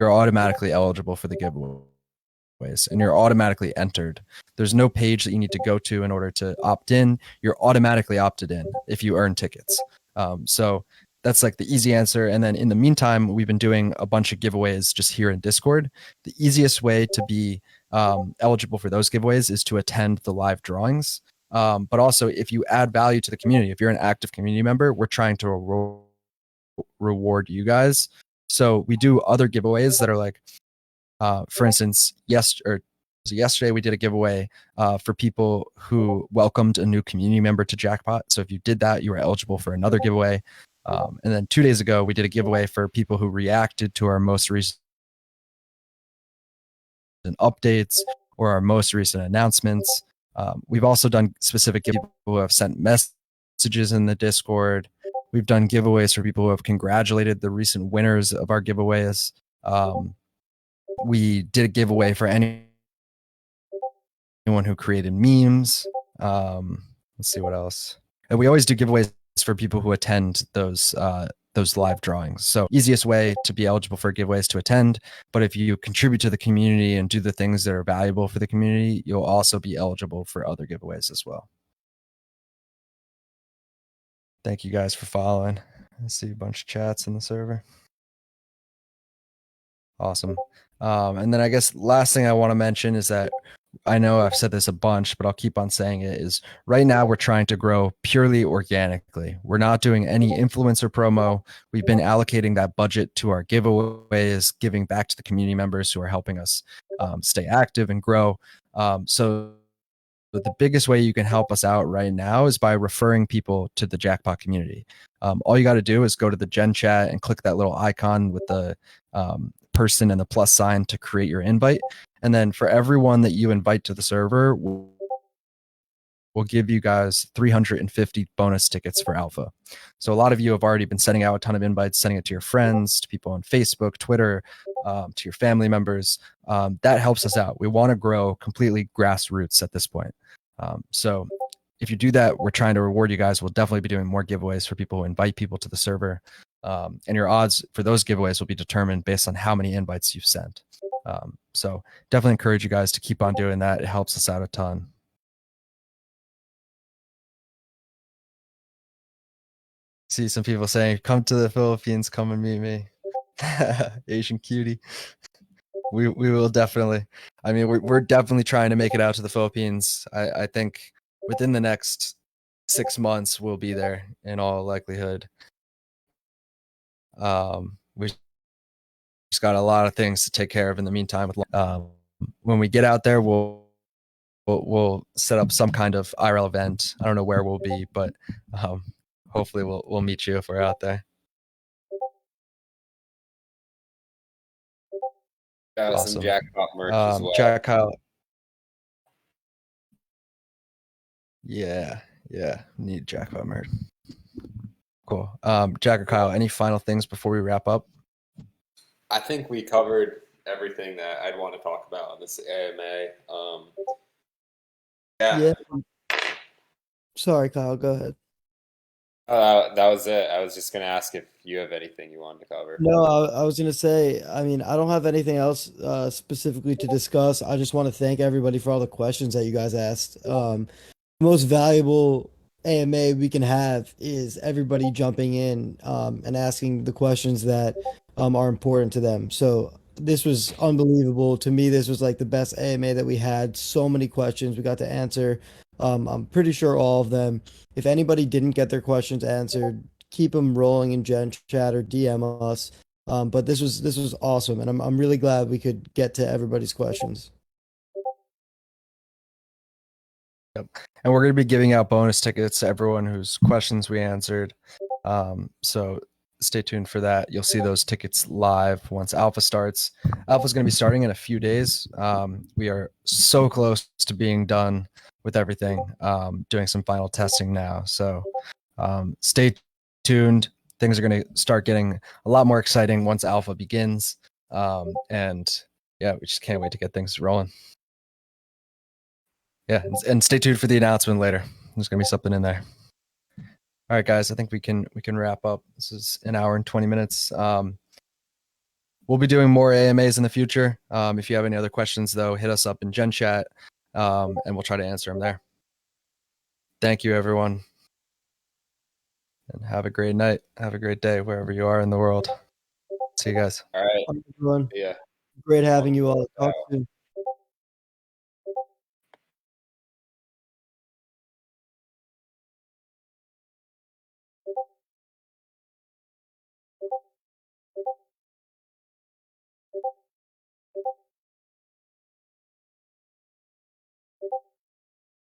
automatically eligible for the giveaways and you're automatically entered. There's no page that you need to go to in order to opt in. You're automatically opted in if you earn tickets. So that's like the easy answer. And then in the meantime, we've been doing a bunch of giveaways just here in Discord. The easiest way to be eligible for those giveaways is to attend the live drawings. But also, if you add value to the community, if you're an active community member, we're trying to reward you guys. So we do other giveaways that are like, for instance, yesterday we did a giveaway for people who welcomed a new community member to Jackpot. So if you did that, you were eligible for another giveaway. And then 2 days ago, we did a giveaway for people who reacted to our most recent updates or our most recent announcements. We've also done specific people who have sent messages in the Discord. We've done giveaways for people who have congratulated the recent winners of our giveaways. We did a giveaway for anyone who created memes. Let's see what else. And we always do giveaways for people who attend those live drawings. So easiest way to be eligible for giveaways to attend. But if you contribute to the community and do the things that are valuable for the community, you'll also be eligible for other giveaways as well. Thank you guys for following. I see a bunch of chats in the server. Awesome. And then I guess last thing I want to mention is that I know I've said this a bunch, but I'll keep on saying it is right now we're trying to grow purely organically. We're not doing any influencer promo. We've been allocating that budget to our giveaways, giving back to the community members who are helping us stay active and grow. So the biggest way you can help us out right now is by referring people to the Jackpot community. All you got to do is go to the Gen Chat and click that little icon with the person and the plus sign to create your invite. And then for everyone that you invite to the server, we'll give you guys 350 bonus tickets for Alpha. So a lot of you have already been sending out a ton of invites, sending it to your friends, to people on Facebook, Twitter, to your family members. That helps us out. We want to grow completely grassroots at this point. So if you do that, we're trying to reward you guys. We'll definitely be doing more giveaways for people who invite people to the server. And your odds for those giveaways will be determined based on how many invites you've sent. So definitely encourage you guys to keep on doing that. It helps us out a ton. See some people saying, come to the Philippines, come and meet me. Asian cutie. We will definitely. I mean, we're definitely trying to make it out to the Philippines. I think within the next 6 months we'll be there in all likelihood. We just got a lot of things to take care of in the meantime. When we get out there, we'll set up some kind of IRL event. I don't know where we'll be, but hopefully we'll meet you if we're out there. Got Awesome. some Jackpot merch as well. Jack Kyle. Yeah, need Jackpot merch. Cool. Jack or Kyle, any final things before we wrap up? I think we covered everything that I'd want to talk about on this AMA. Yeah. Sorry, Kyle. Go ahead. That was it. I was just going to ask if you have anything you wanted to cover. No, I was gonna say, I mean, I don't have anything else specifically to discuss. I just want to thank everybody for all the questions that you guys asked. The most valuable AMA we can have is everybody jumping in and asking the questions that are important to them. So this was unbelievable. To me, this was like the best AMA that we had. So many questions we got to answer. I'm pretty sure all of them. If anybody didn't get their questions answered, keep them rolling in Gen Chat or DM us. But this was awesome, and I'm really glad we could get to everybody's questions. Yep. And we're going to be giving out bonus tickets to everyone whose questions we answered. So stay tuned for that. You'll see those tickets live once Alpha starts. Alpha's going to be starting in a few days. We are so close to being done with everything, doing some final testing now. So stay tuned. Things are going to start getting a lot more exciting once Alpha begins. And yeah, we just can't wait to get things rolling. Yeah, and stay tuned for the announcement later. There's gonna be something in there. All right, guys, I think we can wrap up. This is an hour and 20 minutes. We'll be doing more AMAs in the future. If you have any other questions, though, hit us up in Gen Chat, and we'll try to answer them there. Thank you, everyone, and have a great night. Have a great day wherever you are in the world. See you guys. All right. Everyone, Yeah. great having you all. Talk soon.